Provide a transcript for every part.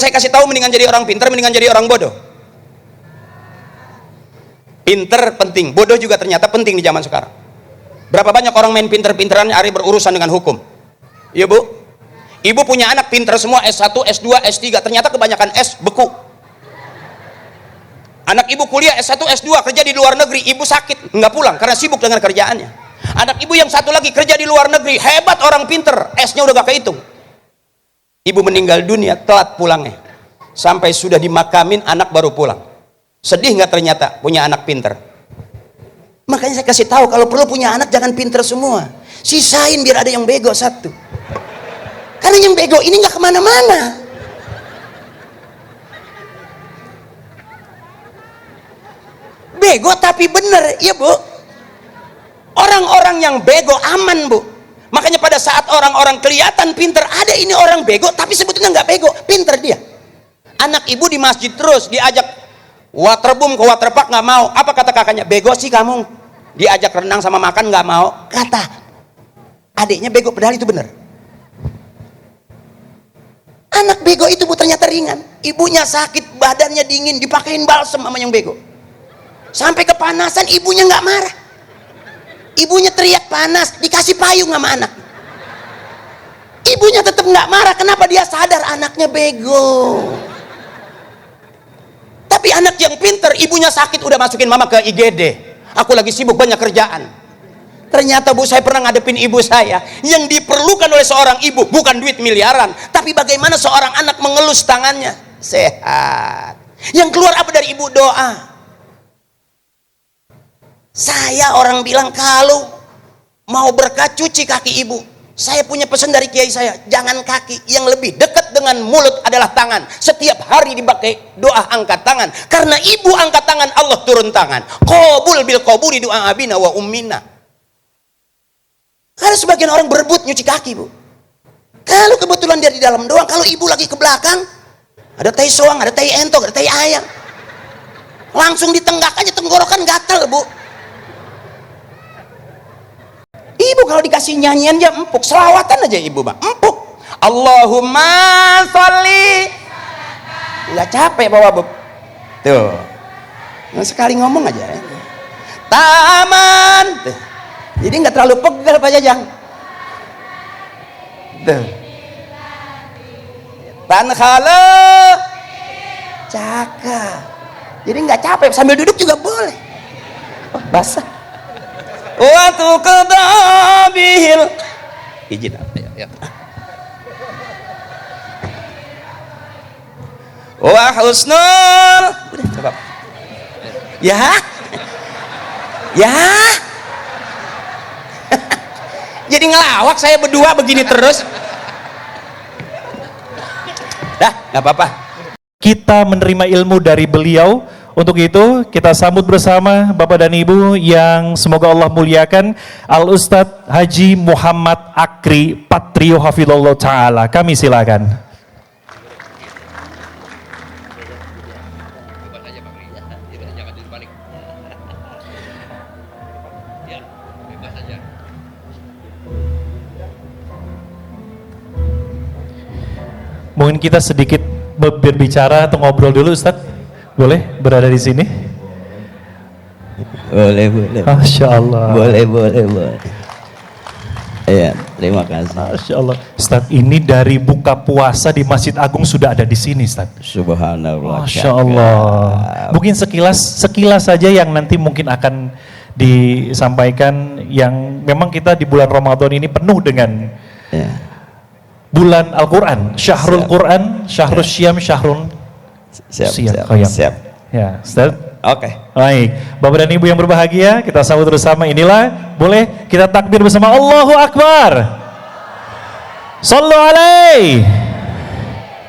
saya kasih tahu, mendingan jadi orang pintar, mendingan jadi orang bodoh. Pinter penting, bodoh juga ternyata penting di zaman sekarang. Berapa banyak orang main pinter-pinteran hari berurusan dengan hukum. Iya bu, ibu punya anak pinter semua, S1, S2, S3, ternyata kebanyakan S beku. Anak ibu kuliah S1, S2, kerja di luar negeri, ibu sakit, nggak pulang karena sibuk dengan kerjaannya. Anak ibu yang satu lagi kerja di luar negeri, hebat orang pinter, S-nya udah gak kehitung. Ibu meninggal dunia, telat pulangnya. Sampai sudah dimakamin, anak baru pulang. Sedih nggak ternyata punya anak pinter? Makanya saya kasih tahu, kalau perlu punya anak jangan pinter semua, sisain biar ada yang bego satu. Karena yang bego ini nggak kemana-mana. Bego tapi bener, ya bu. Orang-orang yang bego aman bu. Makanya pada saat orang-orang kelihatan pinter, ada ini orang bego tapi sebetulnya nggak bego, pinter dia. Anak ibu di masjid terus diajak waterboom ke waterpark, nggak mau. Apa kata kakaknya? Bego sih kamu. Diajak renang sama makan nggak mau. Kata adiknya bego, padahal itu bener. Anak bego itu bu ternyata ringan. Ibunya sakit, badannya dingin, dipakein balsem sama yang bego. Sampai kepanasan, ibunya nggak marah. Ibunya teriak panas, dikasih payung sama anak. Ibunya tetap nggak marah. Kenapa? Dia sadar anaknya bego. Tapi anak yang pinter, ibunya sakit udah masukin mama ke IGD. Aku lagi sibuk banyak kerjaan. Ternyata bu, saya pernah ngadepin ibu saya. Yang diperlukan oleh seorang ibu bukan duit miliaran, tapi bagaimana seorang anak mengelus tangannya sehat. Yang keluar apa dari ibu? Doa. Saya orang bilang kalau mau berkat cuci kaki ibu. Saya punya pesan dari kiai saya, jangan kaki, yang lebih dekat dengan mulut adalah tangan. Setiap hari dipakai doa angkat tangan, karena ibu angkat tangan Allah turun tangan. Qabul bil qabuli doa abina wa ummina. Karena sebagian orang berebut nyuci kaki bu. Kalau kebetulan dia di dalam doang, kalau ibu lagi ke belakang, ada tai soang, ada tai entok, ada tai ayam, langsung ditenggak aja, tenggorokan gatal bu. Ibu kalau dikasih nyanyian dia empuk, selawatan aja ibu bang, empuk. Allahumma sholli, nggak capek bawa bu. Tuh, sekali ngomong aja. Taman, tuh. Jadi nggak terlalu pegal Pak Jajang. Tuh. Tankhalo, cakep. Jadi nggak capek, sambil duduk juga boleh. Oh, basah. Waktu kedabihil izin ya. Wa husnul, udah coba ya ya. Jadi ngelawak saya berdua begini terus. Dah nggak apa-apa, kita menerima ilmu dari beliau. Untuk itu kita sambut bersama Bapak dan Ibu yang semoga Allah muliakan, Al-Ustadz Haji Muhammad Akri Patrio Hafidhullah Ta'ala. Kami silakan. Mungkin kita sedikit berbicara atau ngobrol dulu Ustadz. Boleh berada di sini? Boleh. Masya Allah. Boleh. Iya, terima kasih. Masya Allah. Ustadz, ini dari buka puasa di Masjid Agung sudah ada di sini, Ustadz. Subhanallah. Masya Allah. Mungkin sekilas saja yang nanti mungkin akan disampaikan, yang memang kita di bulan Ramadan ini penuh dengan bulan Al-Quran, Syahrul Quran, Syahrul Syam, Syahrul Siap. Ya, Ustaz. Oke. Baik, Bapak dan Ibu yang berbahagia, kita sambut bersama. Inilah, boleh kita takbir bersama, Allahu Akbar. Sallu alaihi.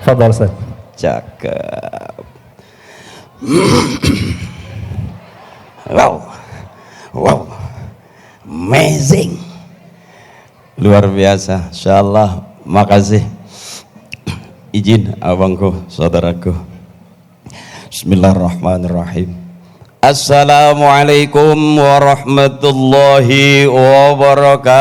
Fadhal Ustaz. Cakep. Wow. Amazing. Luar biasa. Insyaallah. Makasih. Izin abangku, saudaraku. Bismillahirrahmanirrahim. Assalamualaikum warahmatullahi wabarakatuh.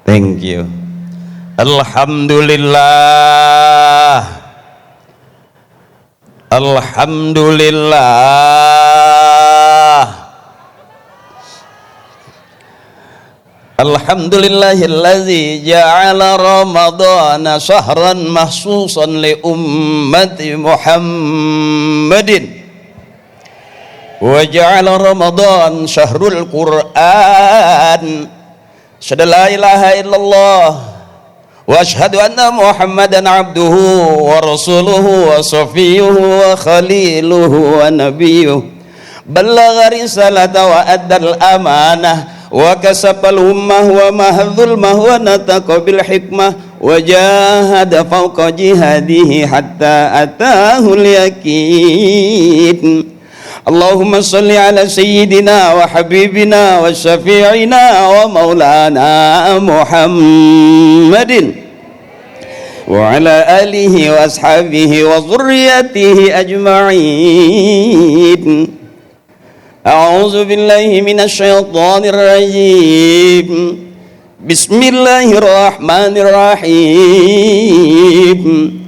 Thank you. Alhamdulillah. Alhamdulillah. Alhamdulillahilladzi ja'ala ramadhana syahran mahsusan li ummati Muhammadin wa ja'ala ramadhan syahrul Qur'an. Asyhadu la ilaha illallah wa asyhadu anna Muhammadan abduhu wa rasuluhu wa safiyuhu wa khaliluhu wa nabiyuhu ballagha risalata wa addal amanah wa kasafal ummah wa mahdzul mah wa nataqa bil hikmah wa jahada fawqa jihadihi hatta atahul yakin. Allahumma salli ala sayyidina wa habibina wa syafi'ina wa maulana Muhammadin wa ala alihi wa ashabihi wa zurriyatihi ajma'in. A'udzu billahi minasy syaithanir rajim. Bismillahirrahmanirrahim.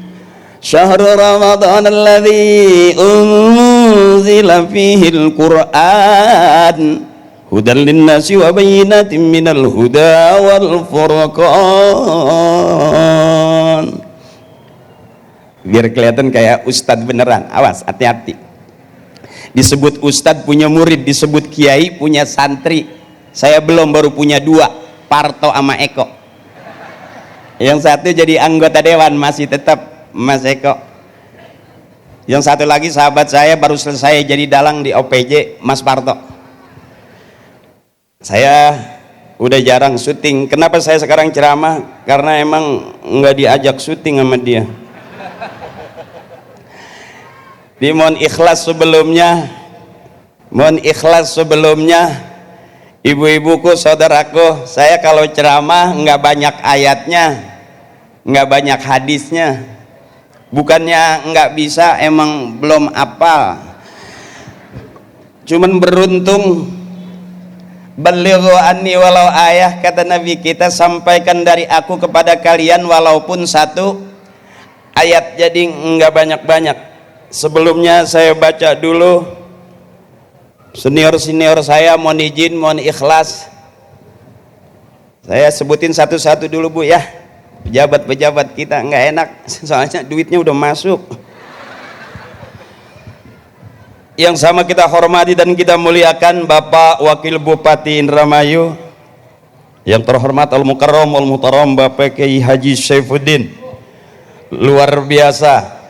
Syahrul Ramadan alladzi unzila fihi al-Qur'an hudan lin-nasi wa bayyinatin minal huda wal furqan. Biar kelihatan kayak ustadz beneran. Awas, hati-hati. Disebut ustadz punya murid, disebut kiai punya santri. Saya belum, baru punya 2, Parto sama Eko. Yang satu jadi anggota dewan, masih tetap Mas Eko. Yang satu lagi sahabat saya baru selesai jadi dalang di OPJ, Mas Parto. Saya udah jarang syuting. Kenapa saya sekarang ceramah? Karena emang nggak diajak syuting sama dia. Mohon ikhlas sebelumnya, ibu-ibuku, saudaraku, saya kalau ceramah nggak banyak ayatnya, nggak banyak hadisnya. Bukannya nggak bisa, emang belum hafal. Cuman beruntung, balighu anni walau ayah, kata Nabi kita, sampaikan dari aku kepada kalian walaupun 1 ayat. Jadi nggak banyak-banyak. Sebelumnya saya baca dulu, senior-senior saya mohon izin, mohon ikhlas. Saya sebutin satu-satu dulu Bu ya. Pejabat-pejabat kita nggak enak, soalnya duitnya udah masuk. Yang sama kita hormati dan kita muliakan Bapak Wakil Bupati Indramayu, yang terhormat Al-Mukarram Al-Muhtaram Bapak Kiai Haji Saifuddin. Luar biasa.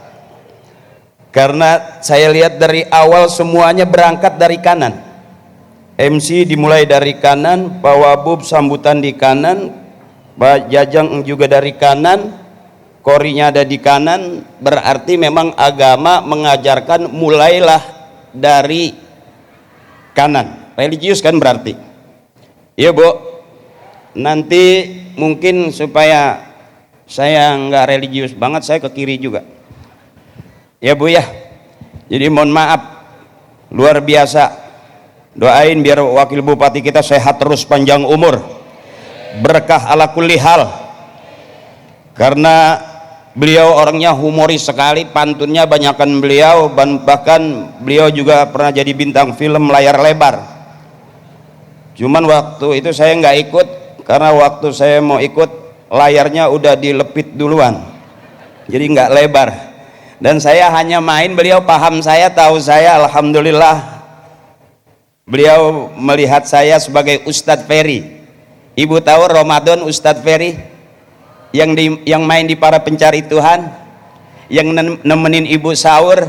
Karena saya lihat dari awal semuanya berangkat dari kanan. MC dimulai dari kanan, Pak Wabub sambutan di kanan, Pak Jajang juga dari kanan, korinya ada di kanan. Berarti memang agama mengajarkan mulailah dari kanan. Religius kan berarti. Iya Bu. Nanti mungkin supaya saya nggak religius banget, saya ke kiri juga. Ya Bu ya. Jadi mohon maaf, luar biasa. Doain biar wakil bupati kita sehat terus, panjang umur, berkah ala kulli hal. Karena beliau orangnya humoris sekali, pantunnya banyakan beliau, bahkan beliau juga pernah jadi bintang film layar lebar. Cuman waktu itu saya nggak ikut, karena waktu saya mau ikut layarnya udah dilepit duluan, jadi nggak lebar. Dan saya hanya main, beliau paham saya, tahu saya, alhamdulillah. Beliau melihat saya sebagai Ustadz Ferry. Ibu tahu Ramadan Ustadz Ferry yang main di Para Pencari Tuhan, yang nemenin ibu sahur,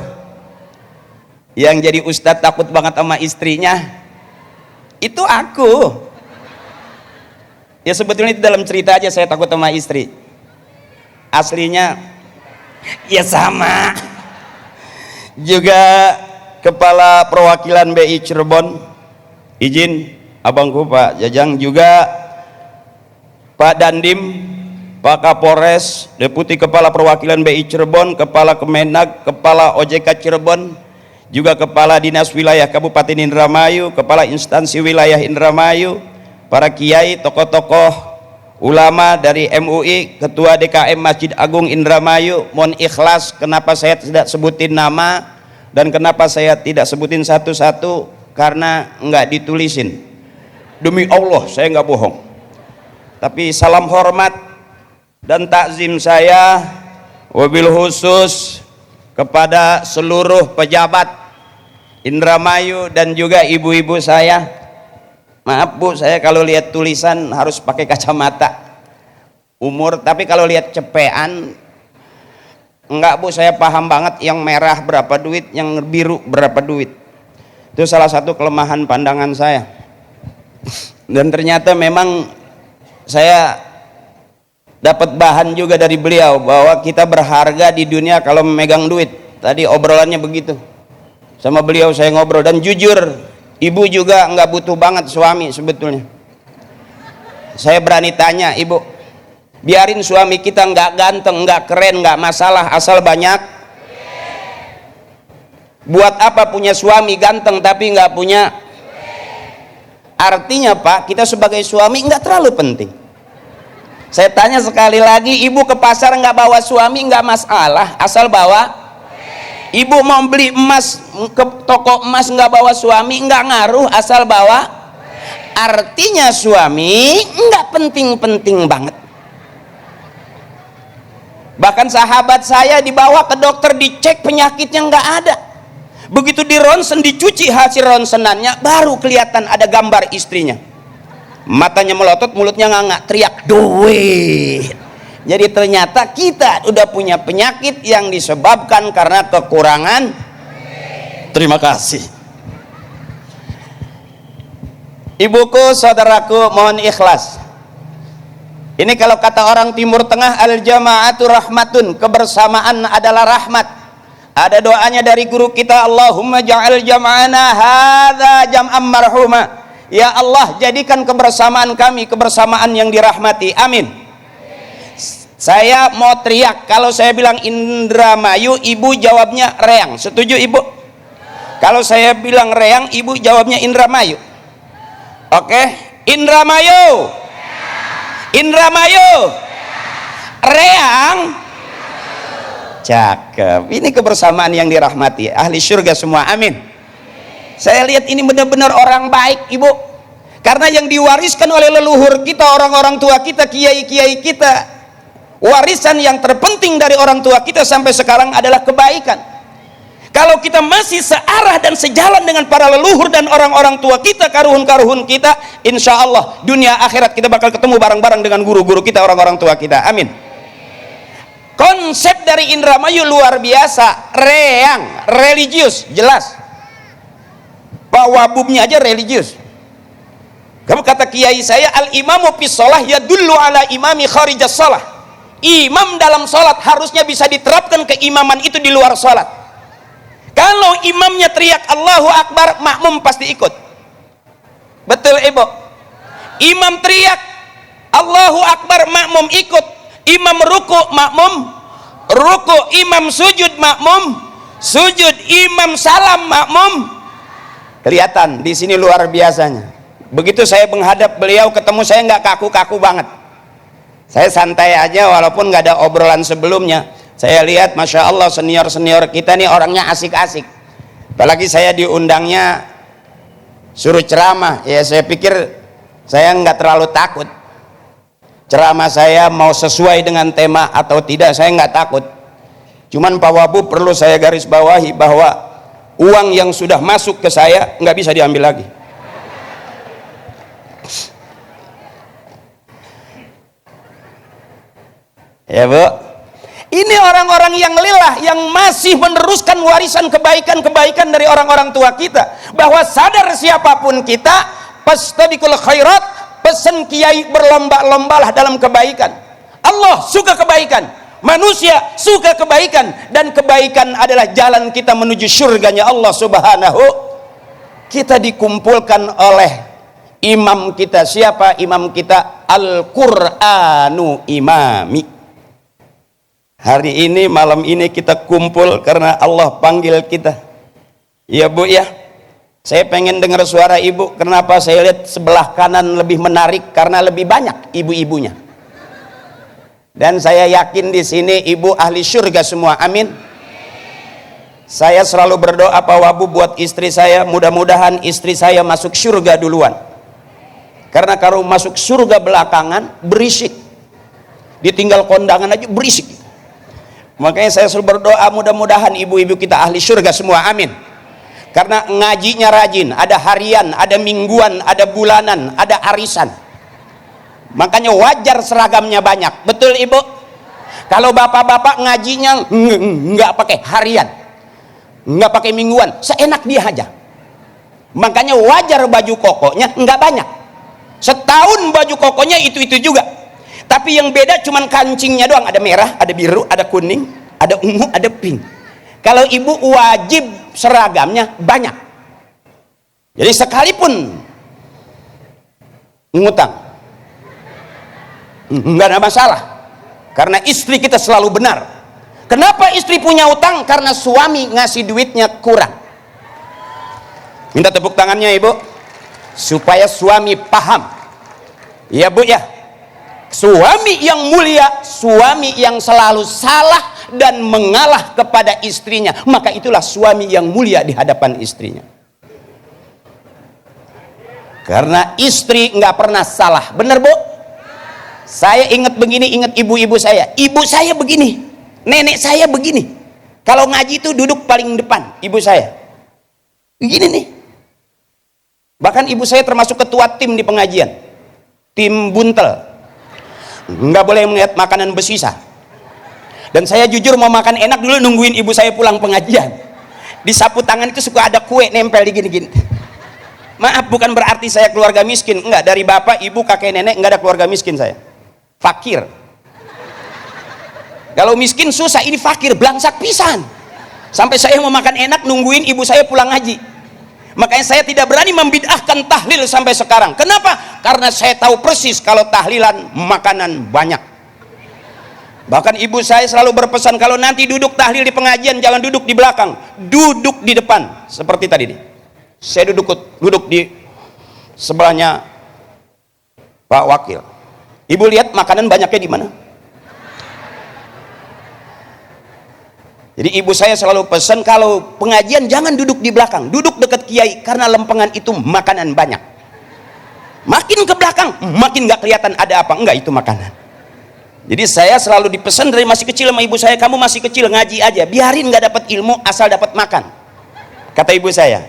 yang jadi Ustadz takut banget sama istrinya. Itu aku. Ya sebetulnya itu dalam cerita aja, saya takut sama istri. Aslinya ya sama. Juga kepala perwakilan BI Cirebon, izin abangku Pak Jajang, juga Pak Dandim, Pak Kapolres, Deputi Kepala Perwakilan BI Cirebon, Kepala Kemenag, Kepala OJK Cirebon, juga Kepala Dinas Wilayah Kabupaten Indramayu, Kepala Instansi Wilayah Indramayu, para kiai, tokoh-tokoh ulama dari MUI, ketua DKM Masjid Agung Indramayu. Mohon ikhlas kenapa saya tidak sebutin nama dan kenapa saya tidak sebutin satu-satu, karena nggak ditulisin. Demi Allah saya nggak bohong. Tapi salam hormat dan takzim saya wabil khusus kepada seluruh pejabat Indramayu dan juga ibu-ibu saya. Maaf Bu, saya kalau lihat tulisan harus pakai kacamata umur, tapi kalau lihat cepean enggak Bu, saya paham banget yang merah berapa duit, yang biru berapa duit. Itu salah satu kelemahan pandangan saya. Dan ternyata memang saya dapat bahan juga dari beliau bahwa kita berharga di dunia kalau memegang duit. Tadi obrolannya begitu sama beliau, saya ngobrol, dan jujur ibu juga nggak butuh banget suami sebetulnya. Saya berani tanya, ibu, biarin suami kita nggak ganteng, nggak keren, nggak masalah, asal banyak. Buat apa punya suami ganteng tapi nggak punya? Artinya Pak, kita sebagai suami nggak terlalu penting. Saya tanya sekali lagi, ibu ke pasar nggak bawa suami nggak masalah, asal bawa. Ibu mau beli emas ke toko emas nggak bawa suami nggak ngaruh, asal bawa. Artinya suami nggak penting-penting banget. Bahkan sahabat saya dibawa ke dokter, dicek penyakitnya nggak ada. Begitu di ronsen, dicuci hasil ronsenannya, baru kelihatan ada gambar istrinya. Matanya melotot, mulutnya nganga, teriak duit. Jadi ternyata kita udah punya penyakit yang disebabkan karena kekurangan. Terima kasih. Ibuku, saudaraku, mohon ikhlas. Ini kalau kata orang Timur Tengah, al-jama'atu rahmatun, kebersamaan adalah rahmat. Ada doanya dari guru kita, Allahumma ja'al jam'ana hadza jam'an marhuma. Ya Allah, jadikan kebersamaan kami kebersamaan yang dirahmati. Amin. Saya mau teriak kalau saya bilang Indramayu, ibu jawabnya Reang. Setuju ibu? Kalau saya bilang Reang, ibu jawabnya Indramayu. Oke, Indramayu, Indramayu, Reang. Cakep. Ini kebersamaan yang dirahmati, ahli surga semua. Amin. Saya lihat ini benar-benar orang baik ibu, karena yang diwariskan oleh leluhur kita, orang-orang tua kita, kiai-kiai kita, warisan yang terpenting dari orang tua kita sampai sekarang adalah kebaikan. Kalau kita masih searah dan sejalan dengan para leluhur dan orang-orang tua kita, karuhun-karuhun kita, insya Allah dunia akhirat kita bakal ketemu bareng-bareng dengan guru-guru kita, orang-orang tua kita. Amin. Konsep dari Indramayu luar biasa. Reang, religius, jelas. Pak Wabubnya aja religius. Kamu kata kiai saya, al-imamu fis shalah yadullu ala imami kharijas shalah. Imam dalam sholat harusnya bisa diterapkan keimaman itu di luar sholat. Kalau imamnya teriak Allahu Akbar, makmum pasti ikut. Betul ibu? Imam teriak Allahu Akbar, makmum ikut. Imam ruku, makmum ruku. Imam sujud, makmum sujud. Imam salam, makmum. Kelihatan di sini luar biasanya. Begitu saya menghadap beliau, ketemu saya nggak kaku-kaku banget. Saya santai aja walaupun nggak ada obrolan sebelumnya. Saya lihat Masya Allah senior-senior kita nih orangnya asik-asik. Apalagi saya diundangnya suruh ceramah, ya saya pikir saya nggak terlalu takut. Ceramah saya mau sesuai dengan tema atau tidak saya nggak takut. Cuman Pak Wabu perlu saya garis bawahi bahwa uang yang sudah masuk ke saya nggak bisa diambil lagi. Ya Bu, ini orang-orang yang lillah, yang masih meneruskan warisan kebaikan-kebaikan dari orang-orang tua kita, bahwa sadar siapapun kita, fastabiqul khairat, pesan kiai berlomba-lombalah dalam kebaikan. Allah suka kebaikan, manusia suka kebaikan, dan kebaikan adalah jalan kita menuju surganya Allah Subhanahu. Kita dikumpulkan oleh imam kita. Siapa imam kita? Al-Qur'anu imami. Hari ini, malam ini kita kumpul karena Allah panggil kita. Ya Bu ya, saya pengen dengar suara ibu. Kenapa saya lihat sebelah kanan lebih menarik? Karena lebih banyak ibu-ibunya. Dan saya yakin di sini ibu ahli surga semua, amin. Saya selalu berdoa Pak Wabu buat istri saya, mudah-mudahan istri saya masuk surga duluan. Karena kalau masuk surga belakangan berisik, ditinggal kondangan aja berisik. Makanya saya selalu berdoa mudah-mudahan ibu-ibu kita ahli surga semua, amin. Karena ngajinya rajin, ada harian, ada mingguan, ada bulanan, ada arisan. Makanya wajar seragamnya banyak, betul ibu? Kalau bapak-bapak ngajinya nggak pakai harian, nggak pakai mingguan, seenak dia aja. Makanya wajar baju kokonya nggak banyak. Setahun baju kokonya itu juga. Tapi yang beda cuman kancingnya doang, ada merah, ada biru, ada kuning, ada ungu, ada pink. Kalau ibu wajib seragamnya banyak. Jadi sekalipun ngutang nggak ada masalah, karena istri kita selalu benar. Kenapa istri punya utang? Karena suami ngasih duitnya kurang. Minta tepuk tangannya ibu, supaya suami paham. Ya bu ya, suami yang mulia, suami yang selalu salah dan mengalah kepada istrinya, maka itulah suami yang mulia di hadapan istrinya. Karena istri nggak pernah salah, bener bu? Saya ingat begini, ingat ibu-ibu saya. Ibu saya begini, nenek saya begini. Kalau ngaji itu duduk paling depan, ibu saya. Begini nih. Bahkan ibu saya termasuk ketua tim di pengajian. Tim buntel. Nggak boleh melihat makanan bersisa. Dan saya jujur mau makan enak dulu nungguin ibu saya pulang pengajian. Di sapu tangan itu suka ada kue nempel di gini-gini. Maaf, bukan berarti saya keluarga miskin. Enggak, dari bapak, ibu, kakek, nenek enggak ada keluarga miskin saya. Fakir. Kalau miskin susah, ini fakir, belangsak pisan. Sampai saya mau makan enak nungguin ibu saya pulang ngaji. Makanya saya tidak berani membid'ahkan tahlil sampai sekarang. Kenapa? Karena saya tahu persis kalau tahlilan makanan banyak. Bahkan ibu saya selalu berpesan, kalau nanti duduk tahlil di pengajian jangan duduk di belakang, duduk di depan. Seperti tadi nih, saya duduk di sebelahnya Pak Wakil. Ibu lihat makanan banyaknya di mana? Jadi ibu saya selalu pesan kalau pengajian jangan duduk di belakang, duduk dekat kiai, karena lempengan itu makanan banyak. Makin ke belakang makin nggak kelihatan ada apa, enggak itu makanan. Jadi saya selalu dipesan dari masih kecil sama ibu saya, kamu masih kecil ngaji aja, biarin nggak dapat ilmu asal dapat makan. Kata ibu saya,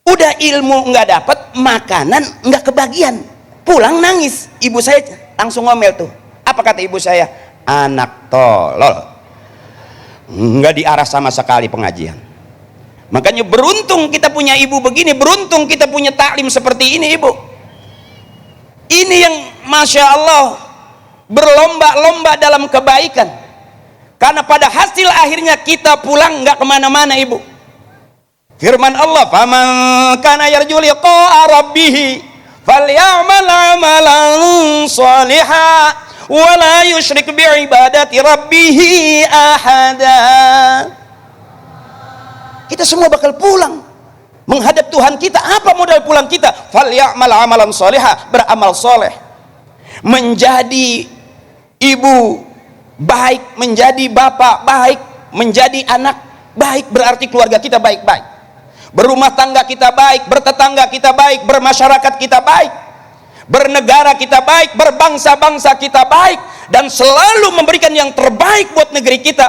udah ilmu nggak dapat, makanan nggak kebagian, pulang nangis. Ibu saya langsung ngomel tuh. Apa kata ibu saya? Anak tolol, nggak diarah sama sekali pengajian. Makanya beruntung kita punya ibu begini, beruntung kita punya taklim seperti ini ibu. Ini yang Masya Allah berlomba-lomba dalam kebaikan, karena pada hasil akhirnya kita pulang nggak kemana-mana ibu. Firman Allah, faman kana yarju liqa'a rabbih falyamal amalan shalihan wala yusyrik bi'ibadati rabbih ahada. Kita semua bakal pulang menghadap Tuhan kita. Apa modal pulang kita? Falyamal amalan shaliha, beramal soleh, menjadi ibu baik, menjadi bapak baik, menjadi anak baik, berarti keluarga kita baik-baik, berumah tangga kita baik, bertetangga kita baik, bermasyarakat kita baik, bernegara kita baik, berbangsa-bangsa kita baik, dan selalu memberikan yang terbaik buat negeri kita.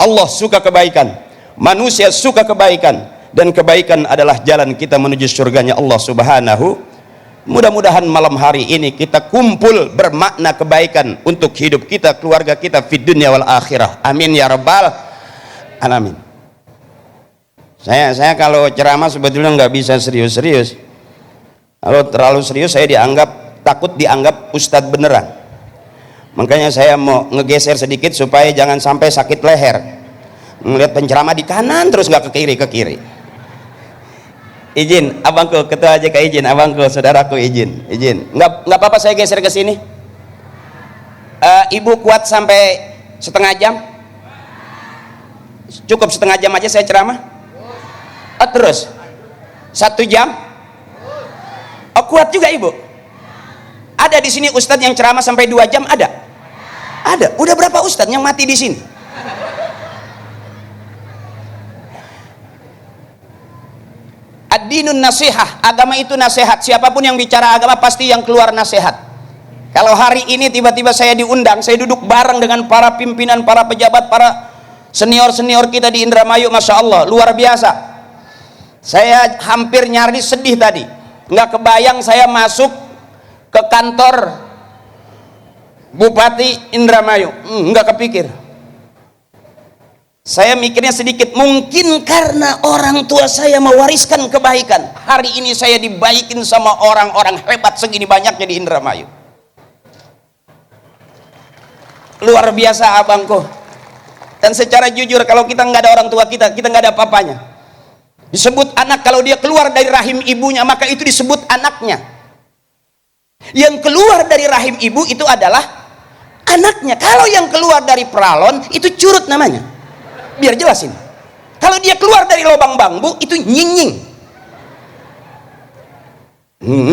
Allah suka kebaikan, manusia suka kebaikan, dan kebaikan adalah jalan kita menuju surganya Allah Subhanahu. Mudah-mudahan malam hari ini kita kumpul bermakna kebaikan untuk hidup kita, keluarga kita, fid dunya wal akhirah. Amin ya rabbal alamin. Saya kalau ceramah sebetulnya nggak bisa serius-serius. Kalau terlalu serius saya takut dianggap ustadz beneran. Makanya saya mau ngegeser sedikit supaya jangan sampai sakit leher. Ngelihat penceramah di kanan terus nggak ke kiri. Izin, abangku ketua AJK izin, abangku saudaraku izin. Nggak apa-apa saya geser ke sini. Ibu kuat sampai setengah jam? Cukup setengah jam aja saya ceramah? Terus 1 jam? Kuat juga ibu? Ada di sini ustadz yang ceramah sampai 2 jam? Ada? Ada. Udah berapa ustadz yang mati di sini? Ad-dinun nasihah, agama itu nasihat. Siapapun yang bicara agama pasti yang keluar nasihat. Kalau hari ini tiba-tiba saya diundang, saya duduk bareng dengan para pimpinan, para pejabat, para senior-senior kita di Indramayu, Masya Allah, luar biasa. Saya hampir nyaris sedih tadi. Nggak kebayang saya masuk ke kantor Bupati Indramayu. Nggak kepikir. Saya mikirnya sedikit, mungkin karena orang tua saya mewariskan kebaikan. Hari ini saya dibaikin sama orang-orang hebat segini banyaknya di Indramayu. Luar biasa abangku. Dan secara jujur, kalau kita nggak ada orang tua kita nggak ada apa-apanya. Disebut anak, kalau dia keluar dari rahim ibunya, maka itu disebut anaknya. Yang keluar dari rahim ibu itu adalah anaknya. Kalau yang keluar dari peralon, itu curut namanya. Biar jelasin. Kalau dia keluar dari lubang bambu, itu nyinying.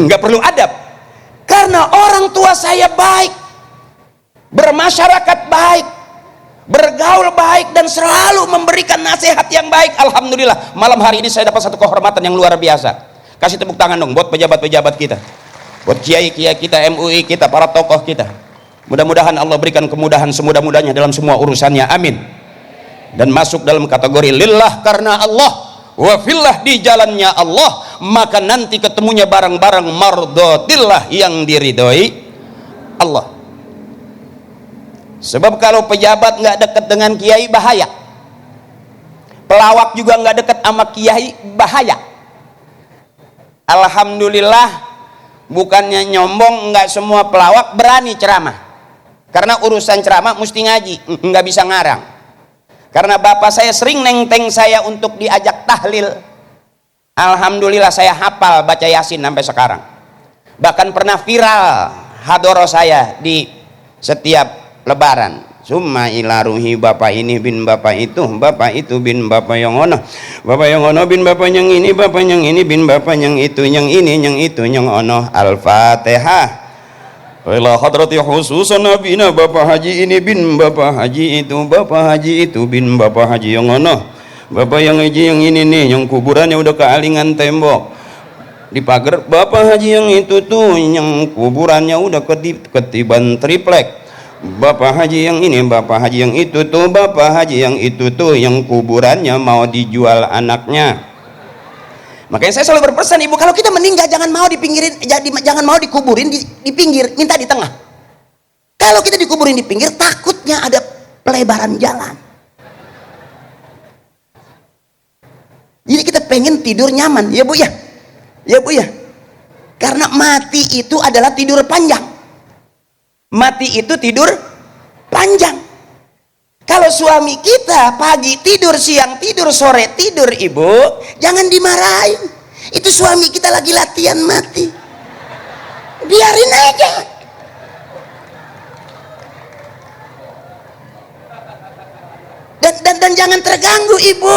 Nggak perlu adab. Karena orang tua saya baik, bermasyarakat baik, bergaul baik, dan selalu memberikan nasihat yang baik. Alhamdulillah, malam hari ini saya dapat satu kehormatan yang luar biasa. Kasih tepuk tangan dong buat pejabat-pejabat kita, buat kiai-kiai kita, MUI kita, para tokoh kita. Mudah-mudahan Allah berikan kemudahan semudah-mudahnya dalam semua urusannya, amin. Dan masuk dalam kategori lillah, karena Allah, wa fillah, di jalannya Allah, maka nanti ketemunya barang-barang mardotillah, yang diridhoi Allah. Sebab kalau pejabat nggak dekat dengan kiai, bahaya. Pelawak juga nggak dekat sama kiai, bahaya. Alhamdulillah, bukannya nyombong, nggak semua pelawak berani ceramah. Karena urusan ceramah mesti ngaji, nggak bisa ngarang. Karena bapak saya sering nenteng saya untuk diajak tahlil. Alhamdulillah saya hafal baca Yasin sampai sekarang. Bahkan pernah viral hadoro saya di setiap lebaran. Summa ila ruhi bapak ini bin bapak itu bin bapak yang ono. Bapak yang ono bin bapak yang ini, bapak yang ini bin bapak yang itu, yang ini, yang itu, yang ono. Al-Fatihah. Ila hadrati khususan nabina bapak haji ini bin bapak haji itu bin bapak haji yang ono. Bapak yang haji yang ini nih, yang kuburannya udah kealingan tembok di pagar. Bapak haji yang itu tuh, yang kuburannya udah ketiban triplek. Bapak haji yang ini, bapak haji yang itu tuh, bapak haji yang itu tuh, yang kuburannya mau dijual anaknya. Makanya saya selalu berpesan, ibu, kalau kita meninggal jangan mau dipinggirin, jangan mau dikuburin di pinggir, minta di tengah. Kalau kita dikuburin di pinggir, takutnya ada pelebaran jalan. Jadi kita pengen tidur nyaman, ya bu ya, ya bu ya. Karena mati itu adalah tidur panjang. Mati itu tidur panjang. Kalau suami kita pagi tidur, siang tidur, sore tidur, ibu, jangan dimarahin. Itu suami kita lagi latihan mati. Biarin aja. Dan jangan terganggu, ibu.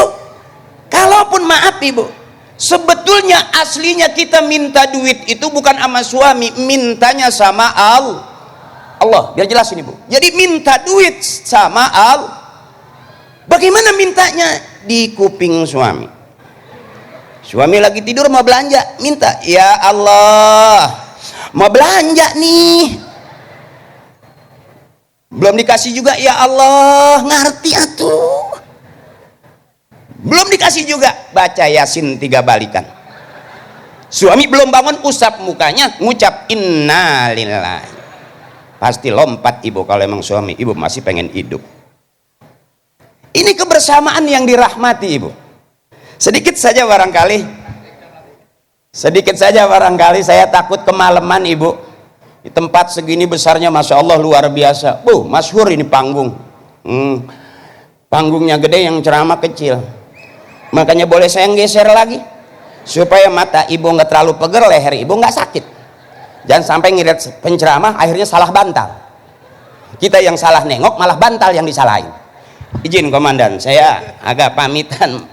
Kalaupun maaf, ibu, sebetulnya aslinya kita minta duit itu bukan sama suami, mintanya sama Allah. Biar jelasin, ibu. Jadi minta duit sama Allah. Bagaimana mintanya? Di kuping suami. Suami lagi tidur mau belanja, minta, ya Allah, mau belanja nih. Belum dikasih juga, ya Allah, ngerti atuh. Belum dikasih juga, baca Yasin 3 balikan. Suami belum bangun, usap mukanya, ngucap innalillahi. Pasti lompat ibu kalau emang suami ibu masih pengen hidup. Ini kebersamaan yang dirahmati, ibu. Sedikit saja barangkali saya takut kemalaman, ibu. Di tempat segini besarnya, Masya Allah, luar biasa. Masyhur ini panggung. Panggungnya gede, yang ceramah kecil. Makanya boleh saya geser lagi supaya mata ibu nggak terlalu peger, leher ibu nggak sakit. Jangan sampai ngirit penceramah akhirnya salah bantal. Kita yang salah nengok, malah bantal yang disalahin. Izin komandan, saya agak pamitan.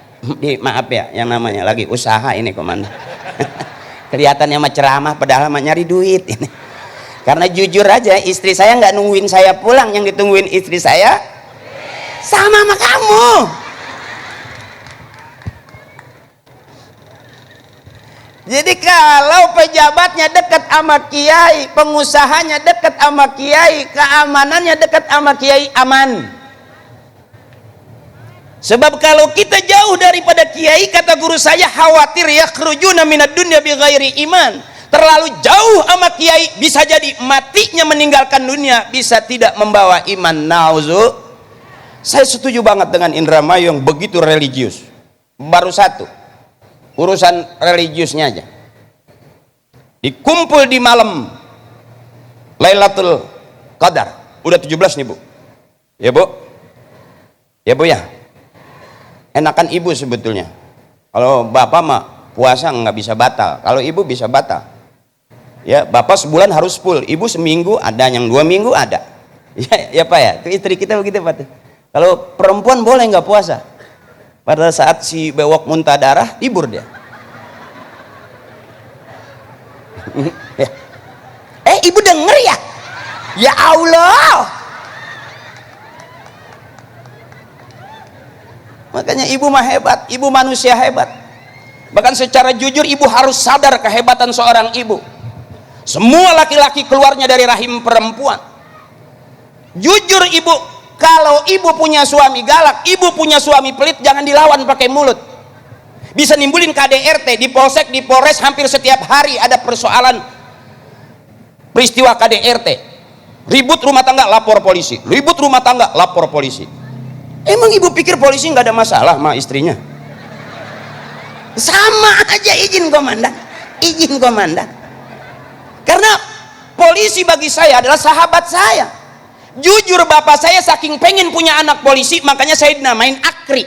Maaf ya, yang namanya lagi usaha ini komandan. Kelihatannya mah ceramah, padahal mah nyari duit ini. Karena jujur aja, istri saya nggak nungguin saya pulang, yang ditungguin istri saya sama kamu. Jadi kalau pejabatnya dekat sama kiai, pengusahanya dekat sama kiai, keamanannya dekat sama kiai, aman. Sebab kalau kita jauh daripada kiai, kata guru saya, khawatir yakhrujuna minad dunya bighairi iman. Terlalu jauh sama kiai, bisa jadi matinya meninggalkan dunia, bisa tidak membawa iman. Nauzu. Saya setuju banget dengan Indramayu yang begitu religius. Baru satu, urusan religiusnya aja. Dikumpul di malam Lailatul Qadar. Udah 17 nih Bu. Ya Bu? Ya Bu ya? Enakan ibu sebetulnya. Kalau bapak mah puasa nggak bisa batal. Kalau ibu bisa batal. Ya, bapak sebulan harus full, ibu seminggu ada, yang 2 minggu ada. Ya Pak ya, itu istri kita begitu Pak. Kalau perempuan boleh nggak puasa? Pada saat si bewok muntah darah, libur dia. Ibu denger ya? Ya Allah. Makanya ibu mah hebat, ibu manusia hebat. Bahkan secara jujur ibu harus sadar kehebatan seorang ibu. Semua laki-laki keluarnya dari rahim perempuan. Jujur ibu, kalau ibu punya suami galak, ibu punya suami pelit, jangan dilawan pakai mulut. Bisa nimbulin KDRT di polsek, di polres, hampir setiap hari ada persoalan peristiwa KDRT. Ribut rumah tangga, lapor polisi. Ribut rumah tangga, lapor polisi. Emang ibu pikir polisi nggak ada masalah sama istrinya? Sama aja, izin komandan. Izin komandan. Karena polisi bagi saya adalah sahabat saya. Jujur bapak saya saking pengen punya anak polisi, makanya saya dinamain Akri.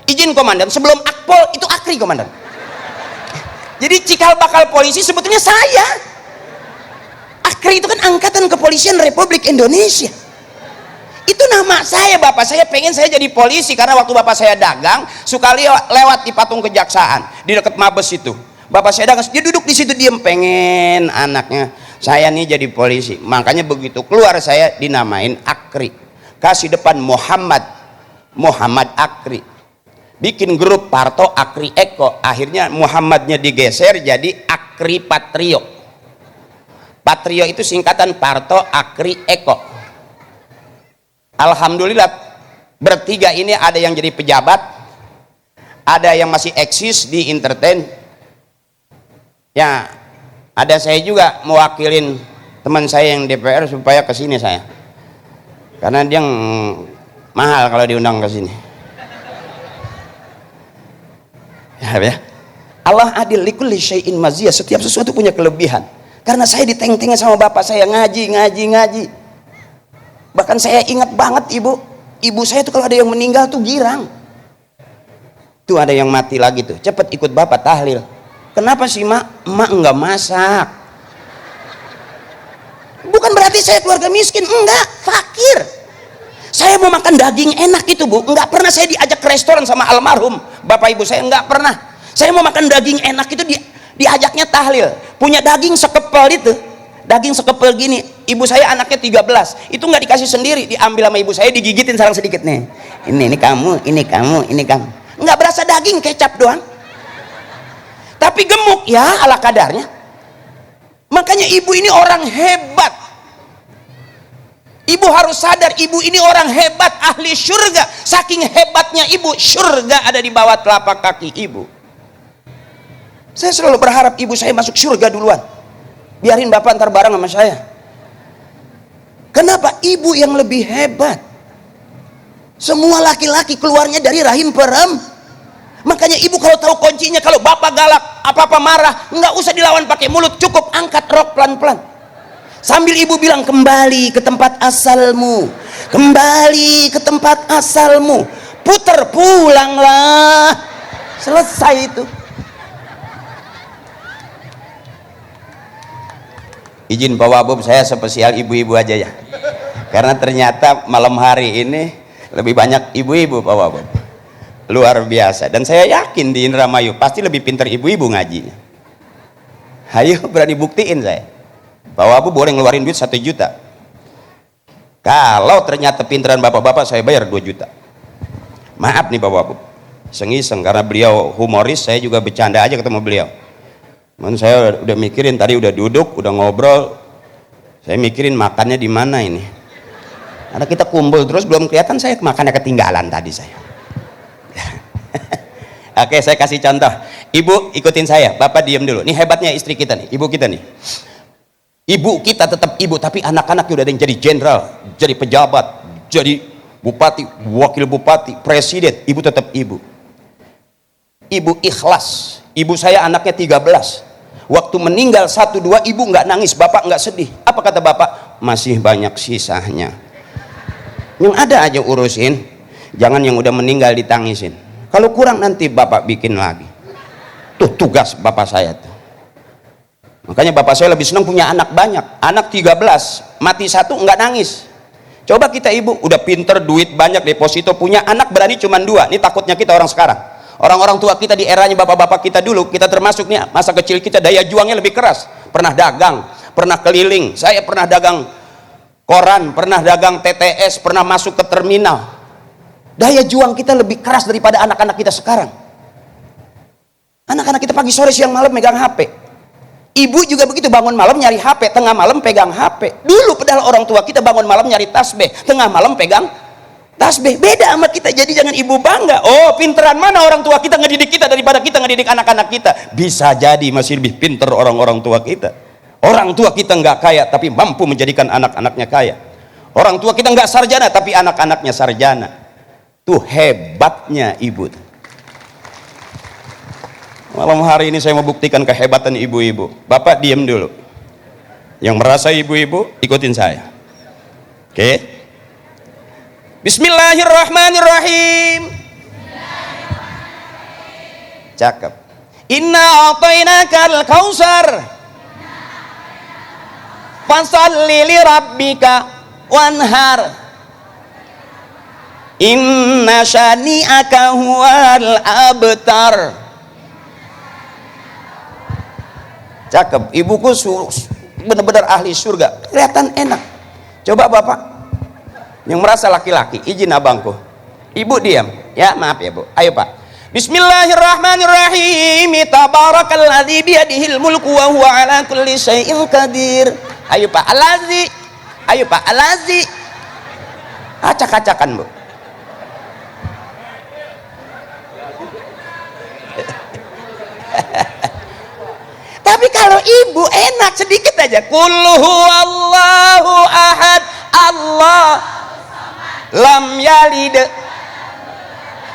Izin komandan, sebelum Akpol itu Akri komandan. Jadi cikal bakal polisi sebetulnya saya. Akri itu kan angkatan kepolisian Republik Indonesia. Itu nama saya, bapak saya pengen saya jadi polisi karena waktu bapak saya dagang suka lewat di patung kejaksaan di dekat Mabes itu. Bapak saya dagang, dia duduk di situ diam, pengen anaknya saya nih jadi polisi. Makanya begitu keluar saya dinamain Akri. Kasih depan Muhammad Akri. Bikin grup Parto Akri Eko. Akhirnya Muhammadnya digeser jadi Akri Patrio. Patrio itu singkatan Parto Akri Eko. Alhamdulillah bertiga ini ada yang jadi pejabat, ada yang masih eksis di entertain. Ya, ada saya juga mewakilin teman saya yang DPR supaya ke sini saya. Karena dia mahal kalau diundang ke sini. Ya. Allah adil, likulli syai'in maziyah, setiap sesuatu punya kelebihan. Karena saya diteng-tengnya sama bapak saya ngaji. Bahkan saya ingat banget ibu saya tuh kalau ada yang meninggal tuh girang. Tuh ada yang mati lagi tuh, cepet ikut bapak tahlil. Kenapa sih mak enggak masak? Bukan berarti saya keluarga miskin, enggak, fakir. Saya mau makan daging enak itu Bu, enggak pernah saya diajak ke restoran sama almarhum bapak ibu saya, enggak pernah. Saya mau makan daging enak itu diajaknya tahlil, punya daging sekepel itu, daging sekepel gini. Ibu saya anaknya 13, itu nggak dikasih sendiri, diambil sama ibu saya, digigitin sarang sedikit nih. Ini kamu. Nggak berasa daging, kecap doang. Tapi gemuk ya ala kadarnya. Makanya ibu ini orang hebat. Ibu harus sadar, ibu ini orang hebat, ahli surga. Saking hebatnya ibu, surga ada di bawah telapak kaki ibu. Saya selalu berharap ibu saya masuk surga duluan. Biarin bapak antar bareng sama saya. Kenapa? Ibu yang lebih hebat. Semua laki-laki keluarnya dari rahim perempuan. Makanya ibu kalau tahu kuncinya, kalau bapak galak, apa-apa marah, nggak usah dilawan pakai mulut, cukup angkat rok pelan-pelan. Sambil ibu bilang, kembali ke tempat asalmu, kembali ke tempat asalmu, puter pulanglah. Selesai itu. Izin Pak Wabub, saya spesial ibu-ibu aja ya. Karena ternyata malam hari ini lebih banyak ibu-ibu Pak Wabub. Luar biasa. Dan saya yakin di Indramayu pasti lebih pintar ibu-ibu ngajinya. Ayo berani buktiin saya. Pak Wabu boleh ngeluarin duit 1 juta. Kalau ternyata pinteran bapak-bapak, saya bayar 2 juta. Maaf nih Pak Wabu, iseng-iseng, karena beliau humoris, saya juga bercanda aja ketemu beliau. Saya udah mikirin, tadi udah duduk, udah ngobrol, saya mikirin makannya di mana ini. Karena kita kumpul terus belum kelihatan, saya makannya ketinggalan tadi saya. Oke, saya kasih contoh. Ibu ikutin saya, bapak diem dulu. Ini hebatnya istri kita nih, ibu kita nih. Ibu kita tetap ibu, tapi anak-anaknya udah ada yang jadi jenderal, jadi pejabat, jadi bupati, wakil bupati, presiden. Ibu tetap ibu. Ibu ikhlas. Ibu saya anaknya 13. Waktu meninggal 1-2, ibu nggak nangis, bapak nggak sedih. Apa kata bapak? Masih banyak sisanya. Yang ada aja urusin, jangan yang udah meninggal ditangisin. Kalau kurang nanti bapak bikin lagi. Tuh tugas bapak saya tuh. Makanya bapak saya lebih senang punya anak banyak. Anak 13, mati 1 nggak nangis. Coba kita ibu udah pinter, duit banyak, deposito, punya anak berani cuma 2. Ini takutnya kita orang sekarang. Orang-orang tua kita di eranya bapak-bapak kita dulu, kita termasuk nih, masa kecil kita daya juangnya lebih keras. Pernah dagang, pernah keliling. Saya pernah dagang koran, pernah dagang TTS, pernah masuk ke terminal. Daya juang kita lebih keras daripada anak-anak kita sekarang. Anak-anak kita pagi sore siang malam megang HP. Ibu juga begitu, bangun malam nyari HP, tengah malam pegang HP. Dulu padahal orang tua kita bangun malam nyari tasbih, tengah malam pegang tasbih. Beda sama kita, jadi jangan ibu bangga. Oh, pinteran mana orang tua kita ngedidik kita daripada kita ngedidik anak-anak kita. Bisa jadi masih lebih pinter orang-orang tua kita. Orang tua kita nggak kaya tapi mampu menjadikan anak-anaknya kaya. Orang tua kita nggak sarjana tapi anak-anaknya sarjana. Tuh hebatnya ibu. Malam hari ini saya mau buktikan kehebatan ibu-ibu. Bapak diem dulu. Yang merasa ibu-ibu ikutin saya. Oke. Bismillahirrahmanirrahim. Cakep. Inna a'tainakal kautsar. Fasholli li rabbika wanhar. Inna syani'aka huwal abtar. Cakep. Ibuku benar-benar ahli surga, kelihatan enak. Coba bapak yang merasa laki-laki, izin abangku, ibu diam ya, maaf ya bu. Ayo pak. Bismillahirrahmanirrahim. Tabarakalladzi biyadihil mulku wa huwa ala kulli syai'in qadir. Ayo pak, alazi. Ayo pak, alazi. Acak-acakan bu. Tapi kalau ibu enak sedikit aja. Qul huwallahu ahad, Allah lam yalid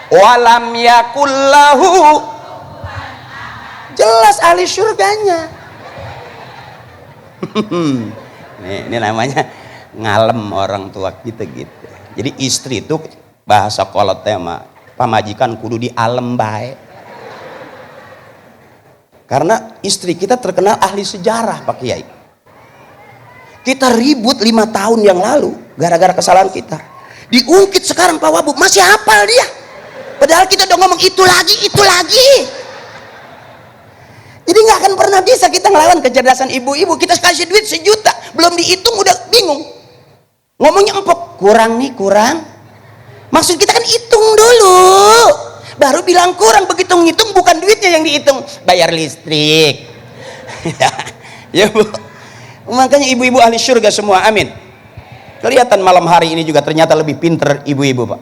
wa lam yakul lahu. Jelas ahli surganya. Ini namanya ngalem orang tua kita gitu. Jadi istri itu bahasa kolotnya mah pamajikan kudu di alem bae. Karena istri kita terkenal ahli sejarah Pak Kiai. Kita ribut 5 tahun yang lalu gara-gara kesalahan kita. Diungkit sekarang Pak Wabu, masih hafal dia. Padahal kita udah ngomong itu lagi, itu lagi. Jadi nggak akan pernah bisa kita ngelawan kecerdasan ibu-ibu. Kita kasih duit 1 juta, belum dihitung udah bingung. Ngomongnya empuk, kurang nih, kurang. Maksud kita kan hitung dulu. Baru bilang kurang, begitu ngitung bukan duitnya yang dihitung, bayar listrik. Ya bu, makanya ibu-ibu ahli surga semua, amin. Kelihatan malam hari ini juga ternyata lebih pinter ibu-ibu pak.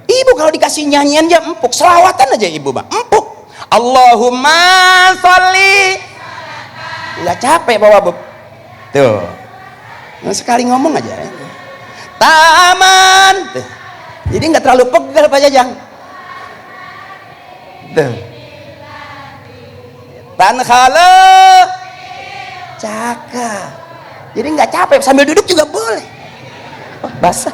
Ibu kalau dikasih nyanyian ya empuk, selawatan aja ibu pak, empuk. Allahumma sholli. Nggak capek bawa bu. Tuh, nah, sekali ngomong aja. Taman. Tuh. Jadi nggak terlalu pegal Pak Jajang. Tankhale cakep, jadi nggak capek, sambil duduk juga boleh. Oh, basah.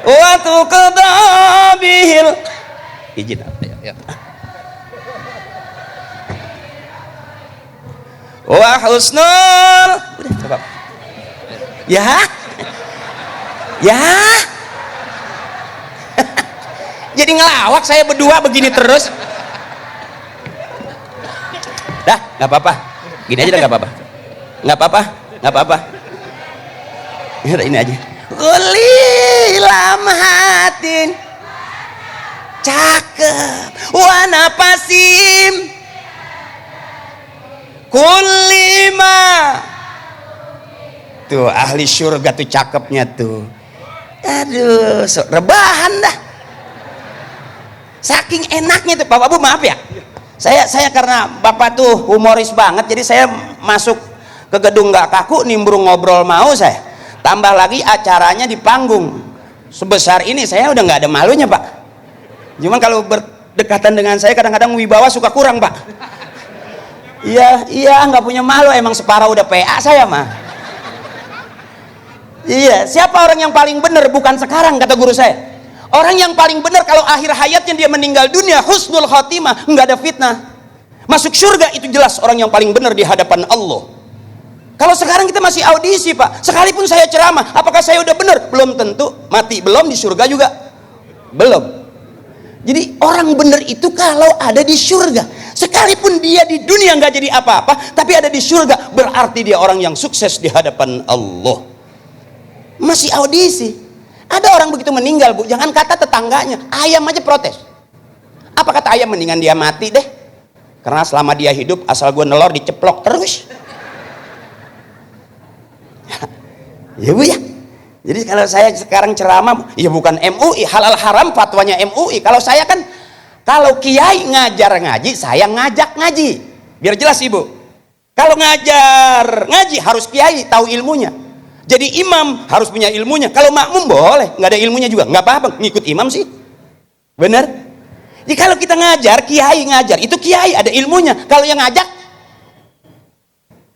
Waktu kedabihil izin ya. Wa husnul, udah coba ya ya. Jadi ngelawak saya berdua begini terus. Dah, nggak apa-apa. Gini aja dah nggak apa-apa. Nggak apa-apa, nggak apa-apa. Ini aja. Kuli lamhatin, cakep. Wana pasim, kulima. Tuh ahli surga tuh cakepnya tuh. Aduh, rebahan dah. Saking enaknya tuh, Bapak Bu maaf ya. Saya karena Bapak tuh humoris banget, jadi saya masuk ke gedung nggak kaku, nimbrung ngobrol mau saya. Tambah lagi acaranya di panggung sebesar ini, saya udah nggak ada malunya Pak. Cuman kalau berdekatan dengan saya kadang-kadang wibawa suka kurang Pak. Iya nggak punya malu, emang separuh udah PA saya mah. Iya, siapa orang yang paling benar? Bukan sekarang, kata guru saya. Orang yang paling benar kalau akhir hayatnya dia meninggal dunia, husnul khotimah, nggak ada fitnah, masuk surga, itu jelas orang yang paling benar di hadapan Allah. Kalau sekarang kita masih audisi Pak, sekalipun saya ceramah, apakah saya udah benar? Belum tentu, mati belum, di surga juga belum. Jadi orang benar itu kalau ada di surga, sekalipun dia di dunia nggak jadi apa-apa, tapi ada di surga, berarti dia orang yang sukses di hadapan Allah. Masih audisi. Ada orang begitu meninggal Bu, jangan kata tetangganya, ayam aja protes. Apa kata ayam? Mendingan dia mati deh, karena selama dia hidup asal gue nelor diceplok terus. Ya Bu ya. Jadi kalau saya sekarang ceramah, ya bukan MUI, halal haram fatwanya MUI. Kalau saya kan, kalau kiai ngajar ngaji, saya ngajak ngaji. Biar jelas Ibu. Kalau ngajar ngaji harus kiai tahu ilmunya. Jadi imam harus punya ilmunya. Kalau makmum boleh, nggak ada ilmunya juga, nggak apa-apa, ngikut imam sih. Bener? Jadi kalau kita ngajar, kiai ngajar, itu kiai ada ilmunya. Kalau yang ngajak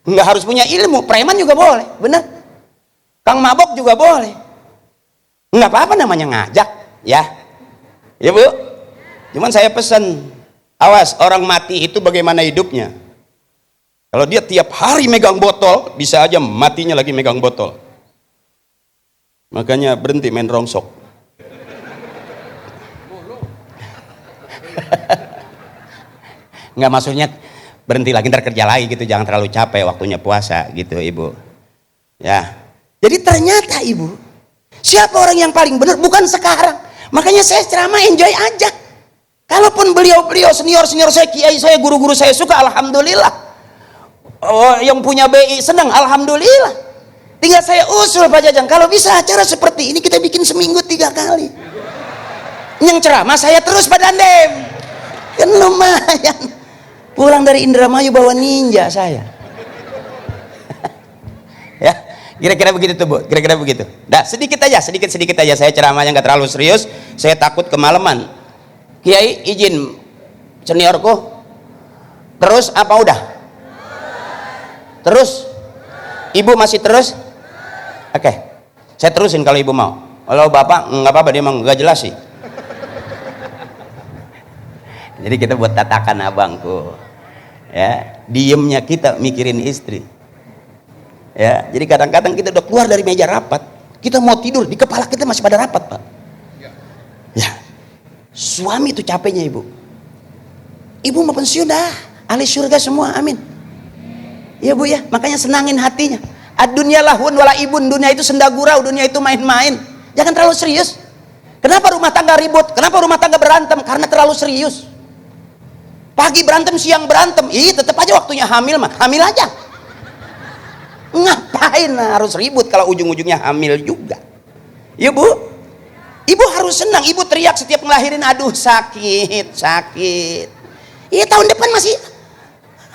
nggak harus punya ilmu, preman juga boleh, bener? Kang mabok juga boleh, nggak apa-apa, namanya ngajak, ya Bu. Cuman saya pesan, awas orang mati itu bagaimana hidupnya. Kalau dia tiap hari megang botol, bisa aja matinya lagi megang botol. Makanya berhenti main rongsok. Nggak, maksudnya berhenti lagi, ntar kerja lagi gitu, jangan terlalu capek waktunya puasa gitu Ibu. Ya. Jadi ternyata Ibu, siapa orang yang paling benar? Bukan sekarang. Makanya saya ceramah enjoy aja. Kalaupun beliau-beliau senior-senior saya, kiai saya, guru-guru saya suka, alhamdulillah. Oh, yang punya BI senang, alhamdulillah. Tinggal saya usul Pak Jajang, kalau bisa acara seperti ini kita bikin seminggu 3 kali. Yang ceramah saya terus Pak Dandem. Kan lumayan. Pulang dari Indramayu bawa ninja saya. Ya. Kira-kira begitu tuh Bu, kira-kira begitu. Dah, sedikit aja saya ceramahnya nggak terlalu serius, saya takut kemalaman. Kiai izin seniorku, terus apa udah? Terus? Ibu masih terus? Oke, saya terusin kalau Ibu mau. Kalau Bapak nggak apa-apa, dia emang nggak jelas sih. Jadi kita buat tatakan abangku, ya, diemnya kita mikirin istri. Ya, jadi kadang-kadang kita udah keluar dari meja rapat, kita mau tidur, di kepala kita masih pada rapat Pak. Ya, suami itu capeknya Ibu. Ibu mau pensiun dah, ahli surga semua, amin. Ya Bu ya, makanya senangin hatinya. Ad-dunya lahun wala ibun, dunia itu senda gurau, dunia itu main-main. Jangan terlalu serius. Kenapa rumah tangga ribut? Kenapa rumah tangga berantem? Karena terlalu serius. Pagi berantem, siang berantem, tetap aja waktunya hamil mah, hamil aja. Ngapain harus ribut kalau ujung-ujungnya hamil juga? Ya Bu, Ibu harus senang. Ibu teriak setiap ngelahirin, aduh sakit. Iya, tahun depan masih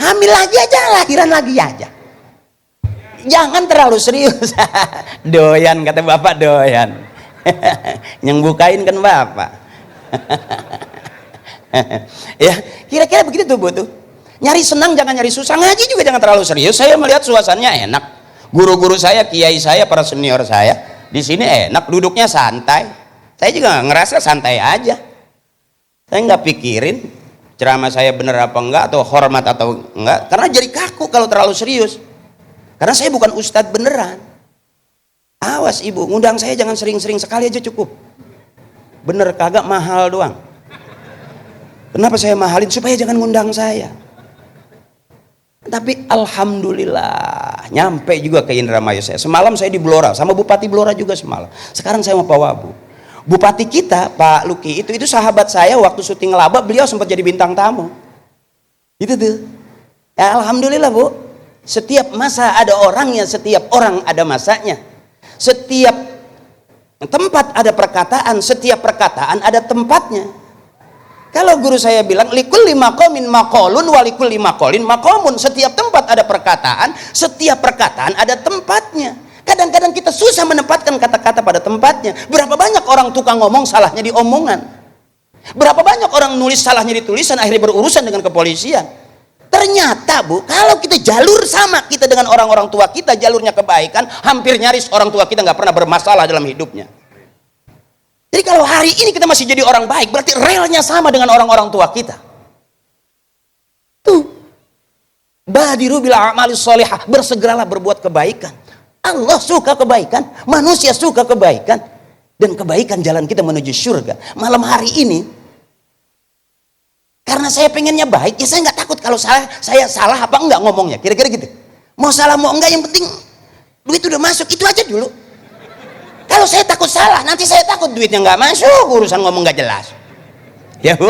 hamil lagi aja, lahiran lagi aja. Jangan terlalu serius. Doyan, kata Bapak, doyan. Yang bukain kan Bapak. Ya, kira-kira begitu tuh Bu tuh. Nyari senang jangan nyari susah, ngaji juga jangan terlalu serius. Saya melihat suasananya enak. Guru-guru saya, kiai saya, para senior saya di sini enak, duduknya santai. Saya juga ngerasa santai aja. Saya nggak pikirin ceramah saya bener apa enggak, atau hormat atau enggak, karena jadi kaku kalau terlalu serius. Karena saya bukan ustadz beneran. Awas Ibu, ngundang saya jangan sering-sering, sekali aja cukup. Bener kagak, mahal doang. Kenapa saya mahalin? Supaya jangan ngundang saya. Tapi alhamdulillah nyampe juga ke Indramayu saya. Semalam saya di Blora sama Bupati Blora juga semalam. Sekarang saya mau Pak Wabu. Bupati kita Pak Luki itu sahabat saya waktu syuting Laba, beliau sempat jadi bintang tamu. Itu tuh. Ya, alhamdulillah Bu. Setiap masa ada orangnya, setiap orang ada masanya. Setiap tempat ada perkataan, setiap perkataan ada tempatnya. Kalau guru saya bilang likulli maqamin maqalun wa likulli maqalin maqamun, setiap tempat ada perkataan, setiap perkataan ada tempatnya. Kadang-kadang kita susah menempatkan kata-kata pada tempatnya. Berapa banyak orang tukang ngomong salahnya di omongan. Berapa banyak orang nulis salahnya di tulisan, akhirnya berurusan dengan kepolisian. Ternyata Bu, kalau kita jalur sama kita dengan orang-orang tua kita, jalurnya kebaikan, hampir nyaris orang tua kita nggak pernah bermasalah dalam hidupnya. Jadi kalau hari ini kita masih jadi orang baik, berarti relnya sama dengan orang-orang tua kita. Tuh. Badiru bil a'malis sholihah, bersegeralah berbuat kebaikan. Allah suka kebaikan, manusia suka kebaikan, dan kebaikan jalan kita menuju surga. Malam hari ini, karena saya pengennya baik, ya saya nggak takut kalau saya salah apa enggak ngomongnya, kira-kira gitu. Mau salah mau enggak, yang penting duit udah masuk, itu aja dulu. Kalau saya takut salah, nanti saya takut duitnya nggak masuk, urusan ngomong nggak jelas. Ya Bu,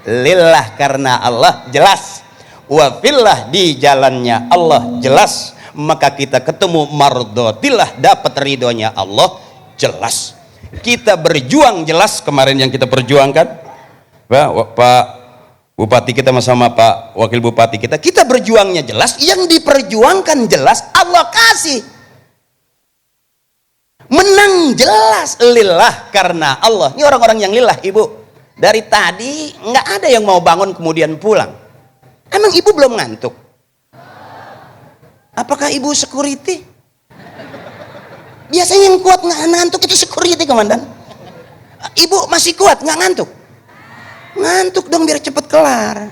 lillah karena Allah jelas, wa fillah di jalannya Allah jelas, maka kita ketemu mardotillah, dapat ridhonya Allah jelas. Kita berjuang jelas, kemarin yang kita perjuangkan, Pak Bupati kita sama Pak Wakil Bupati kita berjuangnya jelas, yang diperjuangkan jelas, Allah kasih. Menang jelas, lillah karena Allah. Ini orang-orang yang lillah Ibu. Dari tadi nggak ada yang mau bangun kemudian pulang. Emang Ibu belum ngantuk? Apakah Ibu security? Biasanya yang kuat nggak ngantuk itu security, Komandan. Ibu masih kuat nggak ngantuk? Ngantuk dong biar cepet kelar.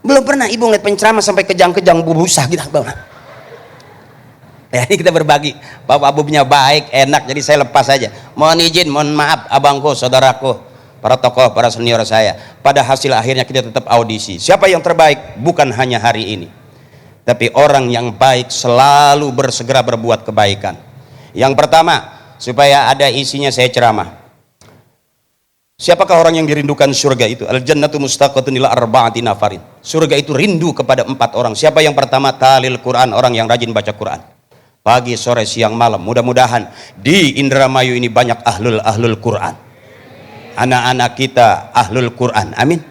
Belum pernah Ibu ngeliat penceramah sampai kejang-kejang bubusa gitu Bang. Ya, ini kita berbagi. Pak Wabunya baik, enak, jadi saya lepas aja. Mohon izin, mohon maaf abangku, saudaraku, para tokoh, para senior saya. Pada hasil akhirnya kita tetap audisi. Siapa yang terbaik? Bukan hanya hari ini, tapi orang yang baik selalu bersegera berbuat kebaikan. Yang pertama, supaya ada isinya saya ceramah. Siapakah orang yang dirindukan surga itu? Al-jannatu mustaqatun ila arba'ati nafarin. Surga itu rindu kepada 4 orang. Siapa yang pertama? Talil Quran, orang yang rajin baca Quran. Pagi, sore, siang, malam. Mudah-mudahan di Indramayu ini banyak ahlul Quran. Anak-anak kita ahlul Quran. Amin.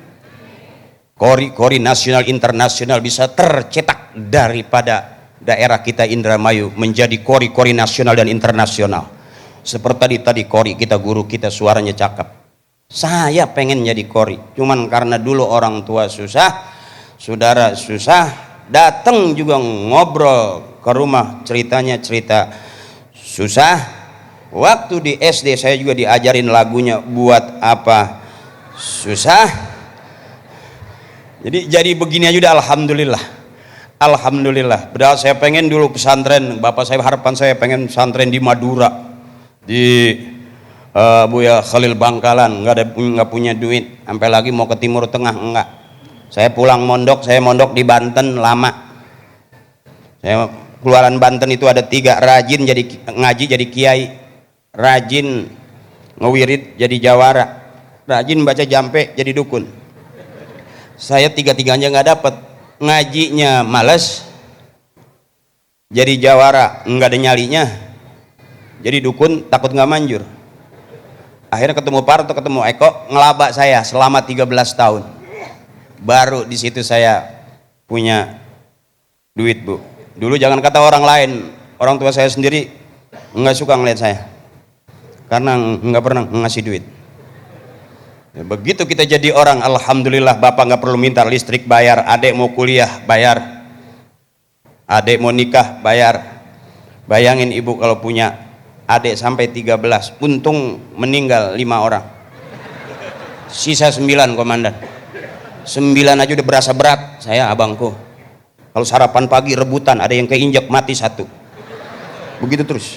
Kori-kori nasional internasional bisa tercetak daripada daerah kita Indramayu menjadi kori-kori nasional dan internasional. Seperti tadi kori kita, guru kita suaranya cakep. Saya pengen jadi kori, cuman karena dulu orang tua susah, saudara susah, datang juga ngobrol ke rumah, ceritanya cerita susah. Waktu di SD saya juga diajarin lagunya buat apa susah. Jadi begini aja udah alhamdulillah. Alhamdulillah. Padahal saya pengen dulu pesantren, bapak saya, harapan saya pengen pesantren di Madura, di Buya Khalil Bangkalan. Nggak punya duit, sampai lagi mau ke Timur Tengah enggak. Saya pulang mondok, saya mondok di Banten lama. Saya keluaran Banten itu ada 3, rajin jadi ngaji jadi kiai, rajin ngewirid jadi jawara, rajin baca jampe jadi dukun. Saya 3-tiganya nggak dapet. Ngajinya males, jadi jawara nggak ada nyalinya, jadi dukun takut nggak manjur. Akhirnya ketemu Parto, ketemu Eko, ngelaba saya selama 13 tahun. Baru di situ saya punya duit, Bu. Dulu jangan kata orang lain, orang tua saya sendiri nggak suka ngeliat saya karena nggak pernah ngasih duit. Ya, begitu kita jadi orang, alhamdulillah, bapak nggak perlu minta listrik bayar, adik mau kuliah bayar, adik mau nikah bayar. Bayangin ibu kalau punya adik sampai 13, untung meninggal 5 orang, sisa 9 komandan. 9 aja udah berasa berat. Saya abangku kalau sarapan pagi rebutan, ada yang keinjak mati 1, begitu terus.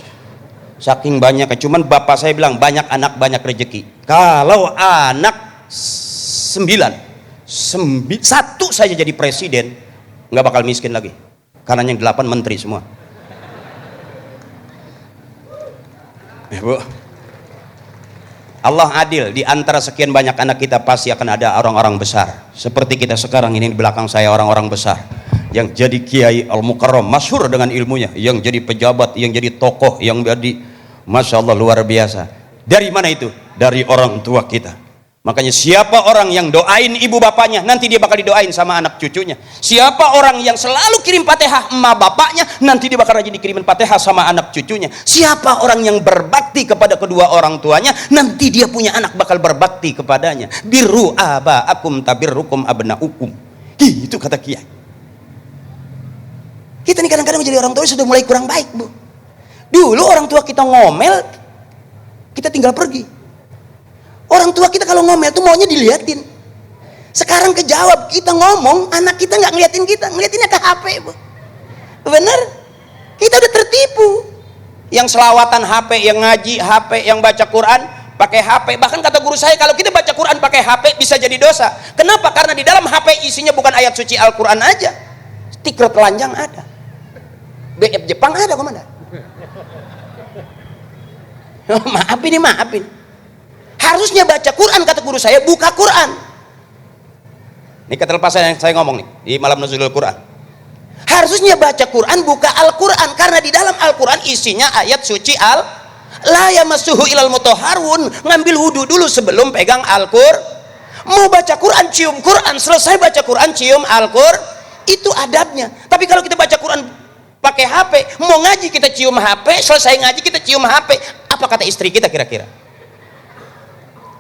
Saking banyak, cuman bapak saya bilang banyak anak banyak rezeki. Kalau anak 9 satu saja jadi presiden, nggak bakal miskin lagi, karena yang 8 menteri semua. Bu, Allah adil, di antara sekian banyak anak kita pasti akan ada orang-orang besar seperti kita sekarang ini. Di belakang saya orang-orang besar yang jadi kiai al-mukarram, masyhur dengan ilmunya, yang jadi pejabat, yang jadi tokoh, yang jadi masya Allah luar biasa. Dari mana itu? Dari orang tua kita. Makanya siapa orang yang doain ibu bapaknya, nanti dia bakal didoain sama anak cucunya. Siapa orang yang selalu kirim Fatihah emak bapaknya, nanti dia bakal rajin dikirimin Fatihah sama anak cucunya. Siapa orang yang berbakti kepada kedua orang tuanya, nanti dia punya anak bakal berbakti kepadanya. Birru aba'akum tabirrukum abna'ukum. Itu kata kiai. Kita nih kadang-kadang menjadi orang tua sudah mulai kurang baik, Bu. Dulu orang tua kita ngomel, kita tinggal pergi. Orang tua kita kalau ngomel tuh maunya diliatin. Sekarang kejawab, kita ngomong, anak kita nggak ngeliatin kita, ngeliatinnya ke HP, Bu. Bener? Kita udah tertipu. Yang selawatan HP, yang ngaji HP, yang baca Quran pakai HP. Bahkan kata guru saya, kalau kita baca Quran pakai HP bisa jadi dosa. Kenapa? Karena di dalam HP isinya bukan ayat suci Al-Quran aja, stiker telanjang ada, BF Jepang ada, komandan. Maafin. Harusnya baca Quran, kata guru saya, buka Quran. Ini ketelepasan yang saya ngomong nih di malam Nuzulul Quran. Harusnya baca Quran, buka Al-Quran, karena di dalam Al-Quran isinya ayat suci la yamassuhu ilal mutahharun. Ngambil wudu dulu sebelum pegang Al-Quran. Mau baca Quran, cium Quran, selesai baca Quran, cium Al-Quran. Itu adabnya. Tapi kalau kita baca Quran pakai HP, mau ngaji kita cium HP, selesai ngaji kita cium HP. Apa kata istri kita kira-kira?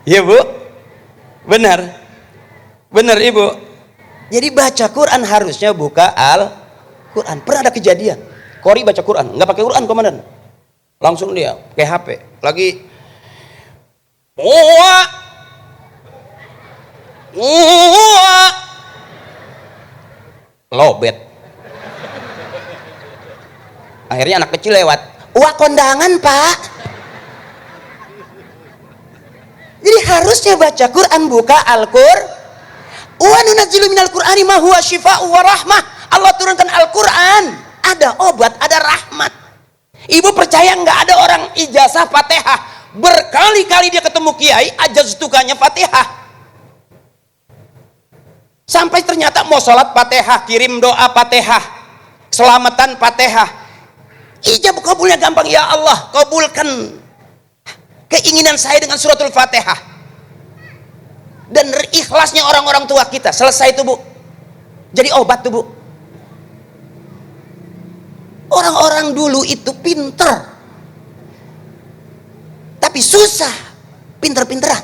Ya, Bu? Benar Ibu. Jadi baca Quran harusnya buka Al-Quran. Pernah ada kejadian, Kori baca Quran, nggak pakai Quran, komandan. Langsung dia pakai HP, lagi lobet. Akhirnya anak kecil lewat, kondangan, Pak. Jadi harusnya baca Quran, buka Al-Quran. Wa nunazzilu minal Qur'ani ma huwa syifaa'u wa rahmah. Allah turunkan Al-Quran, ada obat, ada rahmat. Ibu percaya nggak ada orang ijazah Fatihah, berkali-kali dia ketemu kiai, ajaztukanya Fatihah. Sampai ternyata mau sholat Fatihah, kirim doa Fatihah, selamatan Fatihah. Ijab kabulnya gampang, ya Allah kabulkan keinginan saya dengan suratul Fatihah. Dan ikhlasnya orang-orang tua kita, selesai itu, Bu, jadi obat tuh, Bu. Orang-orang dulu itu pinter, tapi susah pinter-pinteran.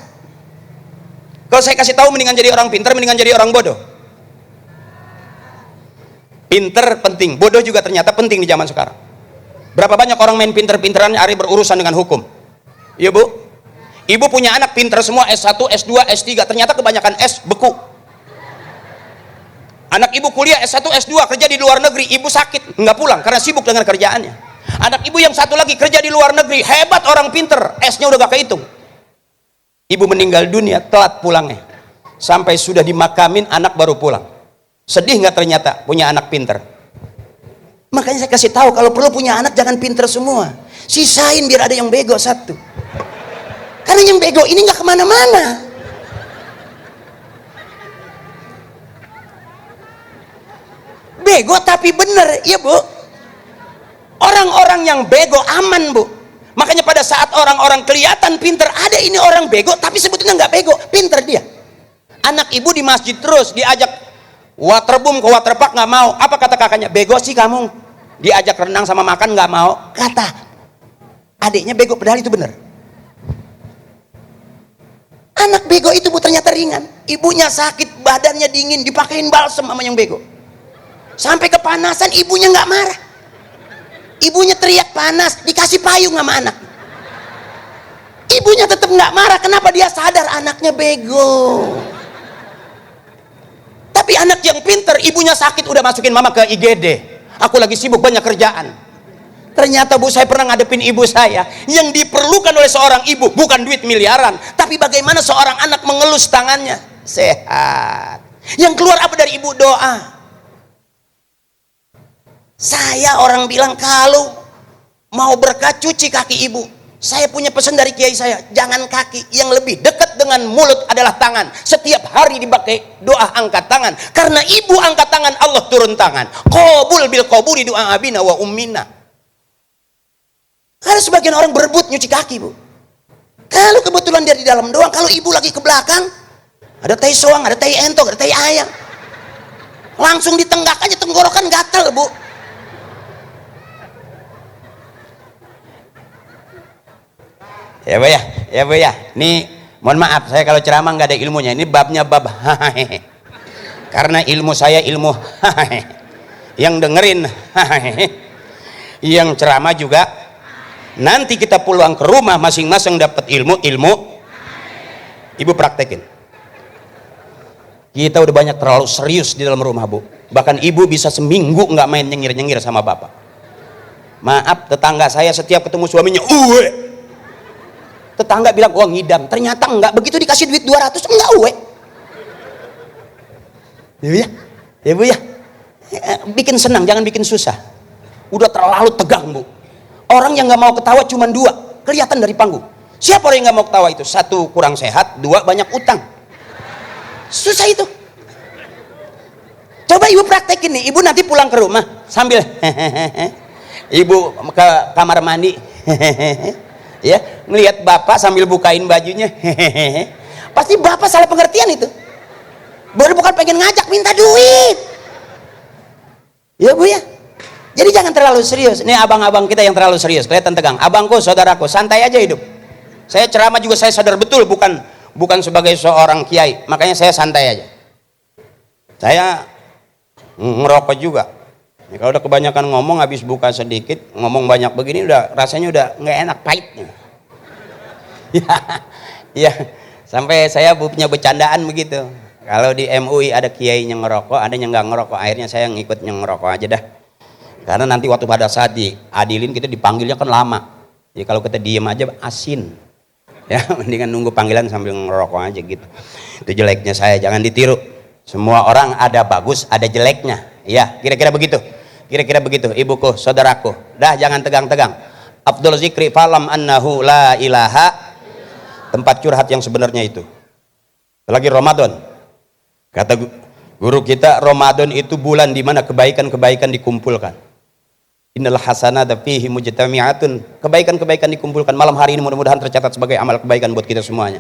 Kalau saya kasih tahu mendingan jadi orang pinter, mendingan jadi orang bodoh. Pinter penting, bodoh juga ternyata penting di zaman sekarang. Berapa banyak orang main pinter-pinteran hari berurusan dengan hukum. Iya, Bu. Ibu punya anak pinter semua, S1, S2, S3, ternyata kebanyakan S beku. Anak ibu kuliah S1, S2, kerja di luar negeri, ibu sakit, nggak pulang karena sibuk dengan kerjaannya. Anak ibu yang satu lagi kerja di luar negeri, hebat orang pinter, S-nya udah gak kehitung. Ibu meninggal dunia, telat pulangnya. Sampai sudah dimakamin, anak baru pulang. Sedih nggak ternyata punya anak pinter? Makanya saya kasih tahu, kalau perlu punya anak jangan pinter semua, sisain biar ada yang bego satu. Karena yang bego ini nggak kemana-mana. Bego tapi bener, ya, Bu. Orang-orang yang bego aman, Bu. Makanya pada saat orang-orang kelihatan pinter, ada ini orang bego tapi sebetulnya nggak bego, pinter dia. Anak ibu di masjid terus diajak waterboom ke waterpark, nggak mau. Apa kata kakaknya? Bego sih kamu. Diajak renang sama makan nggak mau. Kata adiknya bego, padahal itu bener. Anak bego itu, Bu, ternyata ringan. Ibunya sakit, badannya dingin, dipakein balsem sama yang bego. Sampai kepanasan, ibunya nggak marah. Ibunya teriak panas, dikasih payung sama anak. Ibunya tetap nggak marah. Kenapa? Dia sadar anaknya bego. Tapi anak yang pinter, ibunya sakit, udah masukin mama ke IGD. Aku lagi sibuk banyak kerjaan. Ternyata, Bu, saya pernah ngadepin ibu saya. Yang diperlukan oleh seorang ibu bukan duit miliaran, tapi bagaimana seorang anak mengelus tangannya sehat. Yang keluar apa dari ibu? Doa. Saya orang bilang kalau mau berkah cuci kaki ibu. Saya punya pesan dari kiai saya, jangan kaki, yang lebih dekat dengan mulut adalah tangan. Setiap hari dipakai doa angkat tangan, karena ibu angkat tangan Allah turun tangan. Qabul bil qabuli doa abina wa ummina. Kalau sebagian orang berebut nyuci kaki, Bu. Kalau kebetulan dia di dalam doang, kalau ibu lagi ke belakang, ada tai soang, ada tai entok, ada tai ayam, langsung ditenggak aja, tenggorokan gatal, Bu. Ya Bu ya, Nih mohon maaf saya kalau ceramah nggak ada ilmunya. Ini babnya bab hahehe. Karena ilmu saya ilmu hahehe. Yang dengerin hahehe. Yang ceramah juga. Nanti kita pulang ke rumah masing-masing dapat ilmu. Ibu praktekin. Kita udah banyak terlalu serius di dalam rumah, Bu. Bahkan ibu bisa seminggu nggak main nyengir-nyengir sama bapak. Maaf, tetangga saya setiap ketemu suaminya, tetangga bilang, wah ngidam, ternyata enggak. Begitu dikasih duit 200, enggak uwe. Ya Bu ya, bikin senang, jangan bikin susah. Udah terlalu tegang, Bu. Orang yang nggak mau ketawa cuma 2, kelihatan dari panggung. Siapa orang yang nggak mau ketawa itu? 1 kurang sehat, 2 banyak utang. Susah itu. Coba ibu praktekin nih, ibu nanti pulang ke rumah sambil ibu ke kamar mandi ya, ngelihat bapak sambil bukain bajunya pasti bapak salah pengertian itu. Bukan pengen ngajak minta duit. Ya Bu ya. Jadi jangan terlalu serius. Ini abang-abang kita yang terlalu serius, kelihatan tegang. Abangku, saudaraku, santai aja hidup. Saya ceramah juga saya sadar betul bukan sebagai seorang kiai, makanya saya santai aja. Saya ngerokok juga. Ya, kalau udah kebanyakan ngomong, habis buka sedikit, ngomong banyak begini, udah rasanya udah nggak enak, pahit. Ya, sampai saya punya bercandaan begitu. Kalau di MUI ada kiai yang ngerokok, ada yang nggak ngerokok, akhirnya saya ngikut yang ngerokok aja dah. Karena nanti waktu pada saat diadilin kita dipanggilnya kan lama. Jadi kalau kita diem aja asin. Ya, mendingan nunggu panggilan sambil ngerokok aja gitu. Itu jeleknya saya, jangan ditiru. Semua orang ada bagus, ada jeleknya. Ya, kira-kira begitu. Kira-kira begitu, ibuku, saudaraku. Dah jangan tegang-tegang. Afdhal zikri falam annahu la ilaha. Tempat curhat yang sebenarnya itu. Lagi Ramadan. Kata guru kita, Ramadan itu bulan di mana kebaikan-kebaikan dikumpulkan. Innal hasanata fihi mujtami'atun. Kebaikan-kebaikan dikumpulkan. Malam hari ini mudah-mudahan tercatat sebagai amal kebaikan buat kita semuanya.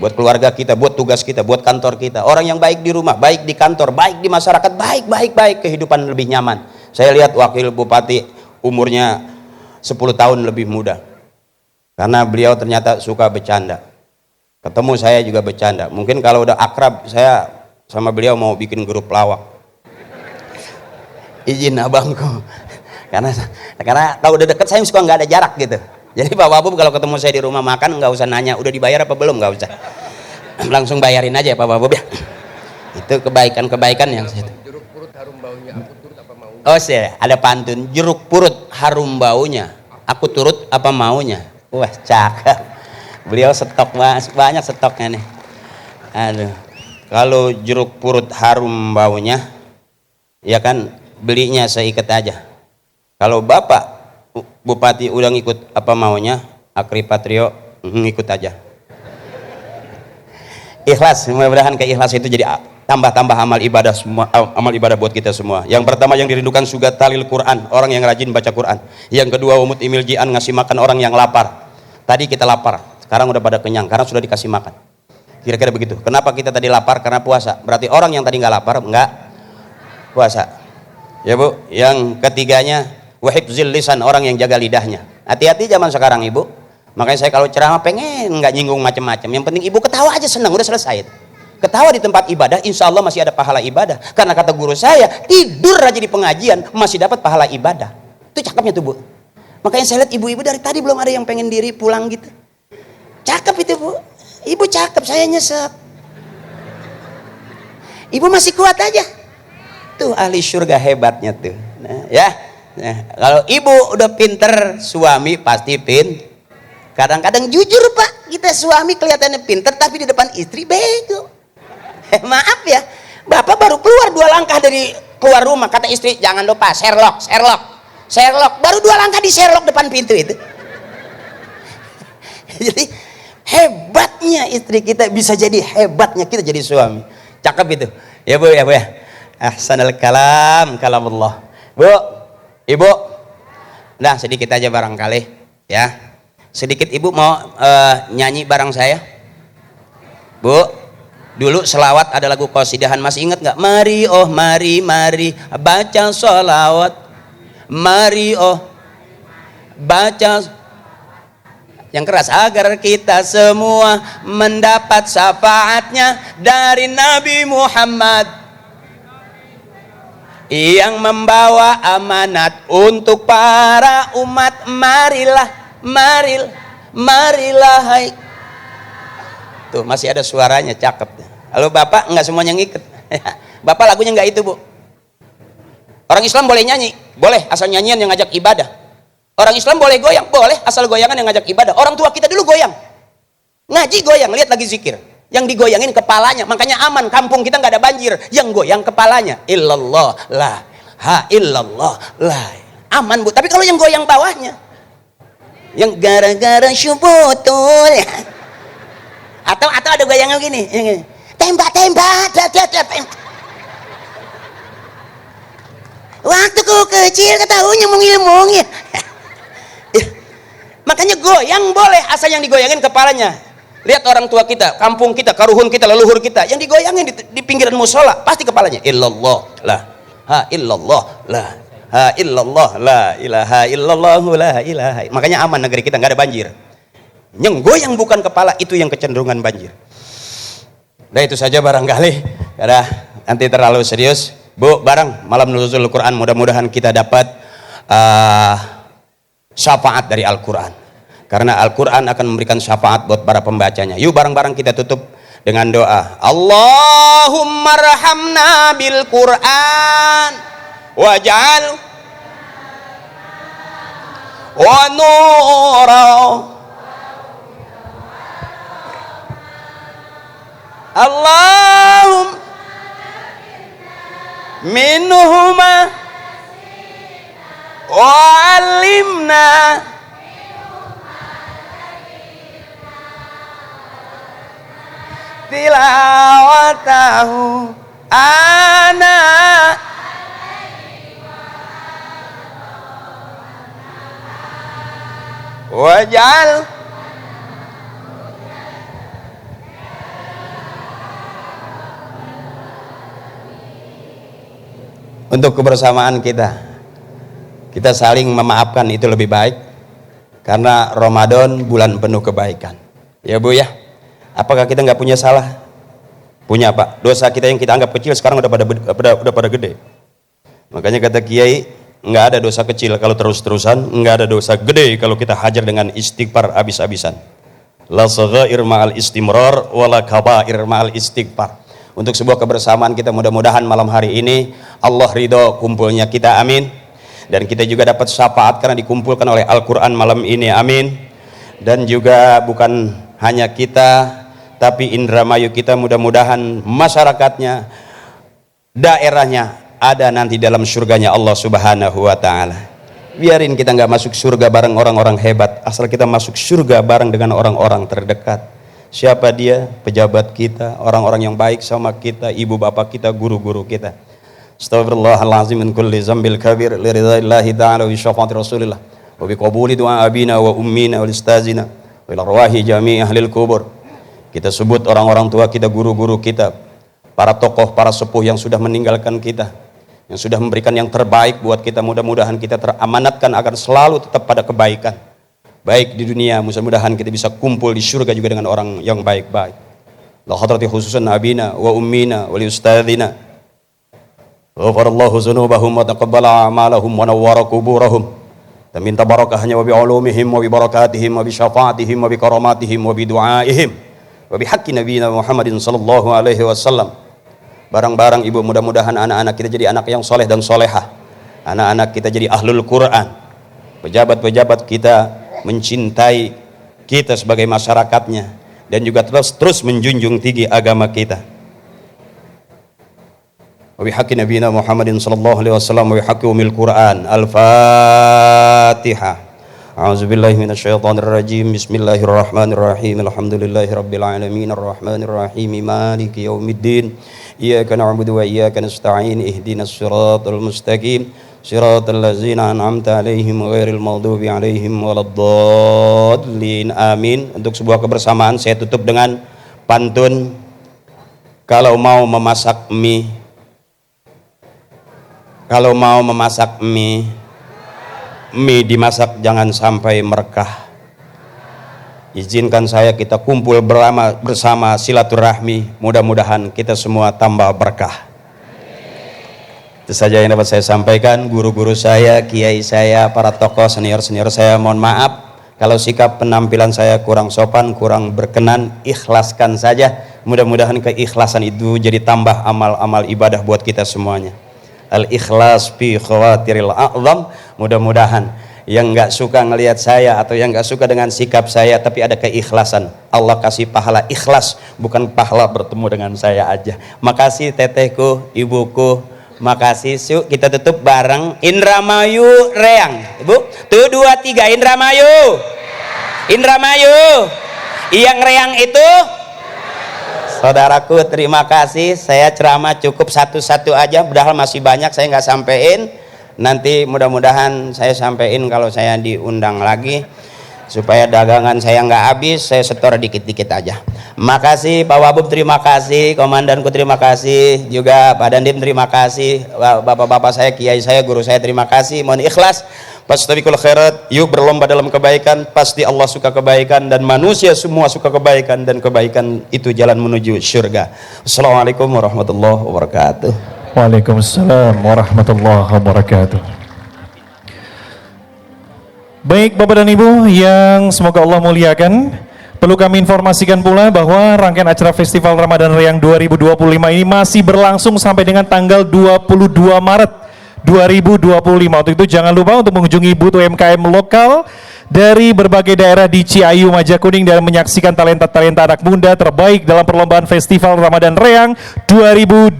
Buat keluarga kita, buat tugas kita, buat kantor kita. Orang yang baik di rumah, baik di kantor, baik di masyarakat, baik, kehidupan lebih nyaman. Saya lihat wakil bupati umurnya 10 tahun lebih muda. Karena beliau ternyata suka bercanda. Ketemu saya juga bercanda. Mungkin kalau udah akrab, saya sama beliau mau bikin grup lawak. Izin abangku. Karena kalau udah deket saya suka nggak ada jarak gitu. Jadi Pak Wabub kalau ketemu saya di rumah makan nggak usah nanya udah dibayar apa belum, nggak usah, langsung bayarin aja ya Pak Wabub ya. Itu kebaikan yang saya. Jeruk purut harum baunya, aku turut apa maunya. Oh sih ada pantun, jeruk purut harum baunya, aku turut apa maunya. Wah cakep. Beliau stok banyak stoknya nih. Aduh, kalau jeruk purut harum baunya, ya kan belinya seikat aja. Kalau Bapak Bupati udah ngikut apa maunya, Akri Patrio ngikut aja. Ikhlas, mudah-mudahan keikhlas itu jadi tambah-tambah amal ibadah semua, amal ibadah buat kita semua. Yang pertama yang dirindukan suga talil Quran, orang yang rajin baca Quran. Yang kedua umut imil jian, ngasih makan orang yang lapar. Tadi kita lapar, sekarang udah pada kenyang karena sudah dikasih makan. Kira-kira begitu. Kenapa kita tadi lapar? Karena puasa. Berarti orang yang tadi nggak lapar nggak puasa. Ya Bu. Yang ketiganya wahibzil lisan, orang yang jaga lidahnya. Hati-hati zaman sekarang Ibu. Makanya saya kalau ceramah pengen nggak nyinggung macam-macam. Yang penting Ibu ketawa aja senang, udah selesai. Ketawa di tempat ibadah, insya Allah masih ada pahala ibadah. Karena kata guru saya, tidur aja di pengajian masih dapat pahala ibadah. Itu cakepnya tuh Bu. Makanya saya lihat ibu-ibu dari tadi belum ada yang pengen diri pulang gitu. Cakep itu Bu. Ibu cakep, saya nyesek. Ibu masih kuat aja. Tuh ahli surga hebatnya tuh. Nah, ya. Nah, kalau ibu udah pinter, suami pasti kadang-kadang jujur Pak, kita suami kelihatannya pinter tapi di depan istri bego. Maaf ya, Bapak baru keluar 2 langkah dari keluar rumah, kata istri, jangan lupa Sherlock. Baru 2 langkah di Sherlock depan pintu itu. Jadi hebatnya istri kita bisa jadi hebatnya kita jadi suami. Cakep itu. Ya Bu ya. Ahsanal kalam Allah. Bu, Ibu. Nah, sedikit aja barangkali ya. Sedikit Ibu mau nyanyi bareng saya? Bu. Dulu selawat ada lagu qasidahan, masih ingat nggak? Mari oh mari baca sholawat. Mari oh baca yang keras, agar kita semua mendapat syafaatnya dari Nabi Muhammad yang membawa amanat untuk para umat. Marilah hai. Tuh masih ada suaranya, cakep. Kalau Bapak nggak semuanya ngikut. Bapak lagunya nggak itu, Bu. Orang Islam boleh nyanyi, boleh asal nyanyian yang ngajak ibadah. Orang Islam boleh goyang, boleh asal goyangan yang ngajak ibadah. Orang tua kita dulu goyang, ngaji goyang, lihat lagi zikir. Yang digoyangin kepalanya, makanya aman. Kampung kita nggak ada banjir, yang goyang kepalanya. Illallah, la ha illallah, la. Aman, Bu. Tapi kalau yang goyang bawahnya, yang gara-gara syubutul ya. Atau ada goyangan gini, tembak. Waktu ku kecil ketahunya mung ya. Makanya goyang boleh asal yang digoyangin kepalanya. Lihat orang tua kita, kampung kita, karuhun kita, leluhur kita, yang digoyangin di pinggiran musola pasti kepalanya. Illallah, la ha illallah, la ha illallah, la ilaha illallah, la ilaha. Makanya aman negeri kita, nggak ada banjir. Yang goyang bukan kepala, itu yang kecenderungan banjir. Nah itu saja barangkali, karena nanti terlalu serius. Bu, bareng malam nuzul Quran, mudah-mudahan kita dapat syafaat dari Al-Quran. Karena Al-Quran akan memberikan syafaat buat para pembacanya. Yuk bareng-bareng kita tutup dengan doa. Allahumma rahamna bil Quran waj'al wa nura. Allahumma minhuma wa alimna tilawatahu ana waj'al untuk kebersamaan kita saling memaafkan itu lebih baik, karena Ramadan bulan penuh kebaikan ya Bu ya. Apakah kita nggak punya salah? Punya Pak. Dosa kita yang kita anggap kecil sekarang udah pada gede. Makanya kata Kiai, nggak ada dosa kecil kalau terus-terusan, nggak ada dosa gede kalau kita hajar dengan istighfar habis-habisan. La saghair ma'al istimrar wala kabair ma'al istighfar. Untuk sebuah kebersamaan kita, mudah-mudahan malam hari ini Allah ridho kumpulnya kita, amin. Dan kita juga dapat syafaat karena dikumpulkan oleh Al-Quran malam ini, amin. Dan juga bukan hanya kita, tapi Indramayu kita, mudah-mudahan masyarakatnya, daerahnya ada nanti dalam surganya Allah Subhanahu wa ta'ala. Biarin kita nggak masuk surga bareng orang-orang hebat, asal kita masuk surga bareng dengan orang-orang terdekat. Siapa dia? Pejabat kita, orang-orang yang baik sama kita, ibu bapak kita, guru-guru kita. Astaghfirullahalazim min kulli zambil kabir li ridaillahi ta'ala wa syafaati rasulillah wa bi qabuli du'a abina wa ummina wa istazina wa ila arwahi jami' ahlil kubur. Kita sebut orang-orang tua kita, guru-guru kita, para tokoh, para sepuh yang sudah meninggalkan kita, yang sudah memberikan yang terbaik buat kita. Mudah-mudahan kita teramanatkan agar selalu tetap pada kebaikan, baik di dunia, mudah-mudahan kita bisa kumpul di surga juga dengan orang yang baik-baik. La hadrati khususan abina wa ummina wa li ustadzina ghafarallahu dzunubahum wa taqabbala a'malahum wa nawwara quburahum. Dan minta barakahnya wa bi ulumihim wa bi barakatihim wa bi syafaatihim wa bi karamatihim wa bi du'aihim wa bi haqqi nabiyina Muhammadin sallallahu alaihi wasallam. Barang-barang ibu, mudah-mudahan anak-anak kita jadi anak yang soleh dan solehah, anak-anak kita jadi ahlul Quran, pejabat-pejabat kita mencintai kita sebagai masyarakatnya, dan juga terus menjunjung tinggi agama kita. وبحق نبينا محمد صلى الله عليه وسلم وبحق أم القرآن. الفاتحة. أعوذ بالله من الشيطان الرجيم. بسم الله الرحمن الرحيم. الحمد لله رب العالمين الرحمن الرحيم مالك يوم الدين. إياك نعبد وإياك نستعين. اهدنا الصراط المستقيم صراط الذين أنعمت عليهم غير المغضوب عليهم ولا الضالين. Amin. Untuk sebuah kebersamaan saya tutup dengan pantun. Kalau mau memasak mie, mie dimasak jangan sampai merekah. Izinkan saya kita kumpul bersama silaturahmi, mudah-mudahan kita semua tambah berkah. Itu saja yang dapat saya sampaikan. Guru-guru saya, kiai saya, para tokoh senior-senior saya, mohon maaf kalau sikap penampilan saya kurang sopan, kurang berkenan. Ikhlaskan saja, mudah-mudahan keikhlasan itu jadi tambah amal-amal ibadah buat kita semuanya. Al-ikhlas fi khawatiril a'zam. Mudah-mudahan yang nggak suka ngelihat saya atau yang nggak suka dengan sikap saya tapi ada keikhlasan, Allah kasih pahala ikhlas, bukan pahala bertemu dengan saya aja. Makasih tetehku, ibuku, makasih. Yuk kita tutup bareng. Indramayu Reang, ibu. Tuh 2 3 Indramayu. Indramayu. Yang Reang itu saudaraku, terima kasih. Saya ceramah cukup satu-satu aja, padahal masih banyak saya nggak sampein. Nanti mudah-mudahan saya sampein kalau saya diundang lagi, supaya dagangan saya nggak habis. Saya setor dikit-dikit aja. Makasih Pak Wabub, terima kasih. Komandanku terima kasih. Juga Pak Dandim terima kasih. Bapak-bapak saya, kiai saya, guru saya terima kasih. Mohon ikhlas. Fastabiqul khairat. Yuk berlomba dalam kebaikan. Pasti Allah suka kebaikan dan manusia semua suka kebaikan, dan kebaikan itu jalan menuju surga. Assalamualaikum warahmatullahi wabarakatuh. Waalaikumsalam warahmatullahi wabarakatuh. Baik Bapak dan Ibu yang semoga Allah muliakan, perlu kami informasikan pula bahwa rangkaian acara Festival Ramadan Reang 2025 ini masih berlangsung sampai dengan tanggal 22 Maret 2025. Untuk itu jangan lupa untuk mengunjungi booth UMKM lokal dari berbagai daerah di Ciayu, Majakuning, dan menyaksikan talenta-talenta anak muda terbaik dalam perlombaan Festival Ramadan Reang 2025.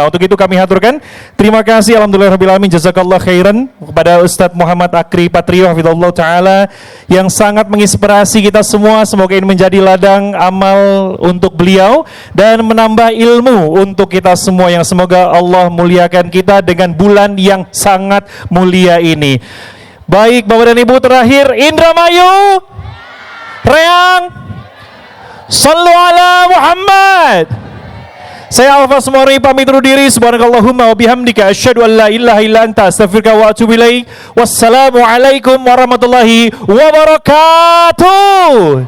Untuk itu kami haturkan terima kasih alhamdulillahirabbil jazakallah khairan kepada Ustadz Muhammad Akri Patrio hafizallahu taala yang sangat menginspirasi kita semua. Semoga ini menjadi ladang amal untuk beliau dan menambah ilmu untuk kita semua, yang semoga Allah muliakan kita dengan bulan yang sangat mulia ini. Baik Bapak dan Ibu, terakhir Indramayu Reang, sallu ala Muhammad. Saya Alfa Smori pamit undur diri. Subhanakallahumma wa bihamdika asyhadu an la ilaha illa anta astaghfiruka wa atubu ilaik. Wassalamu alaikum warahmatullahi wabarakatuh.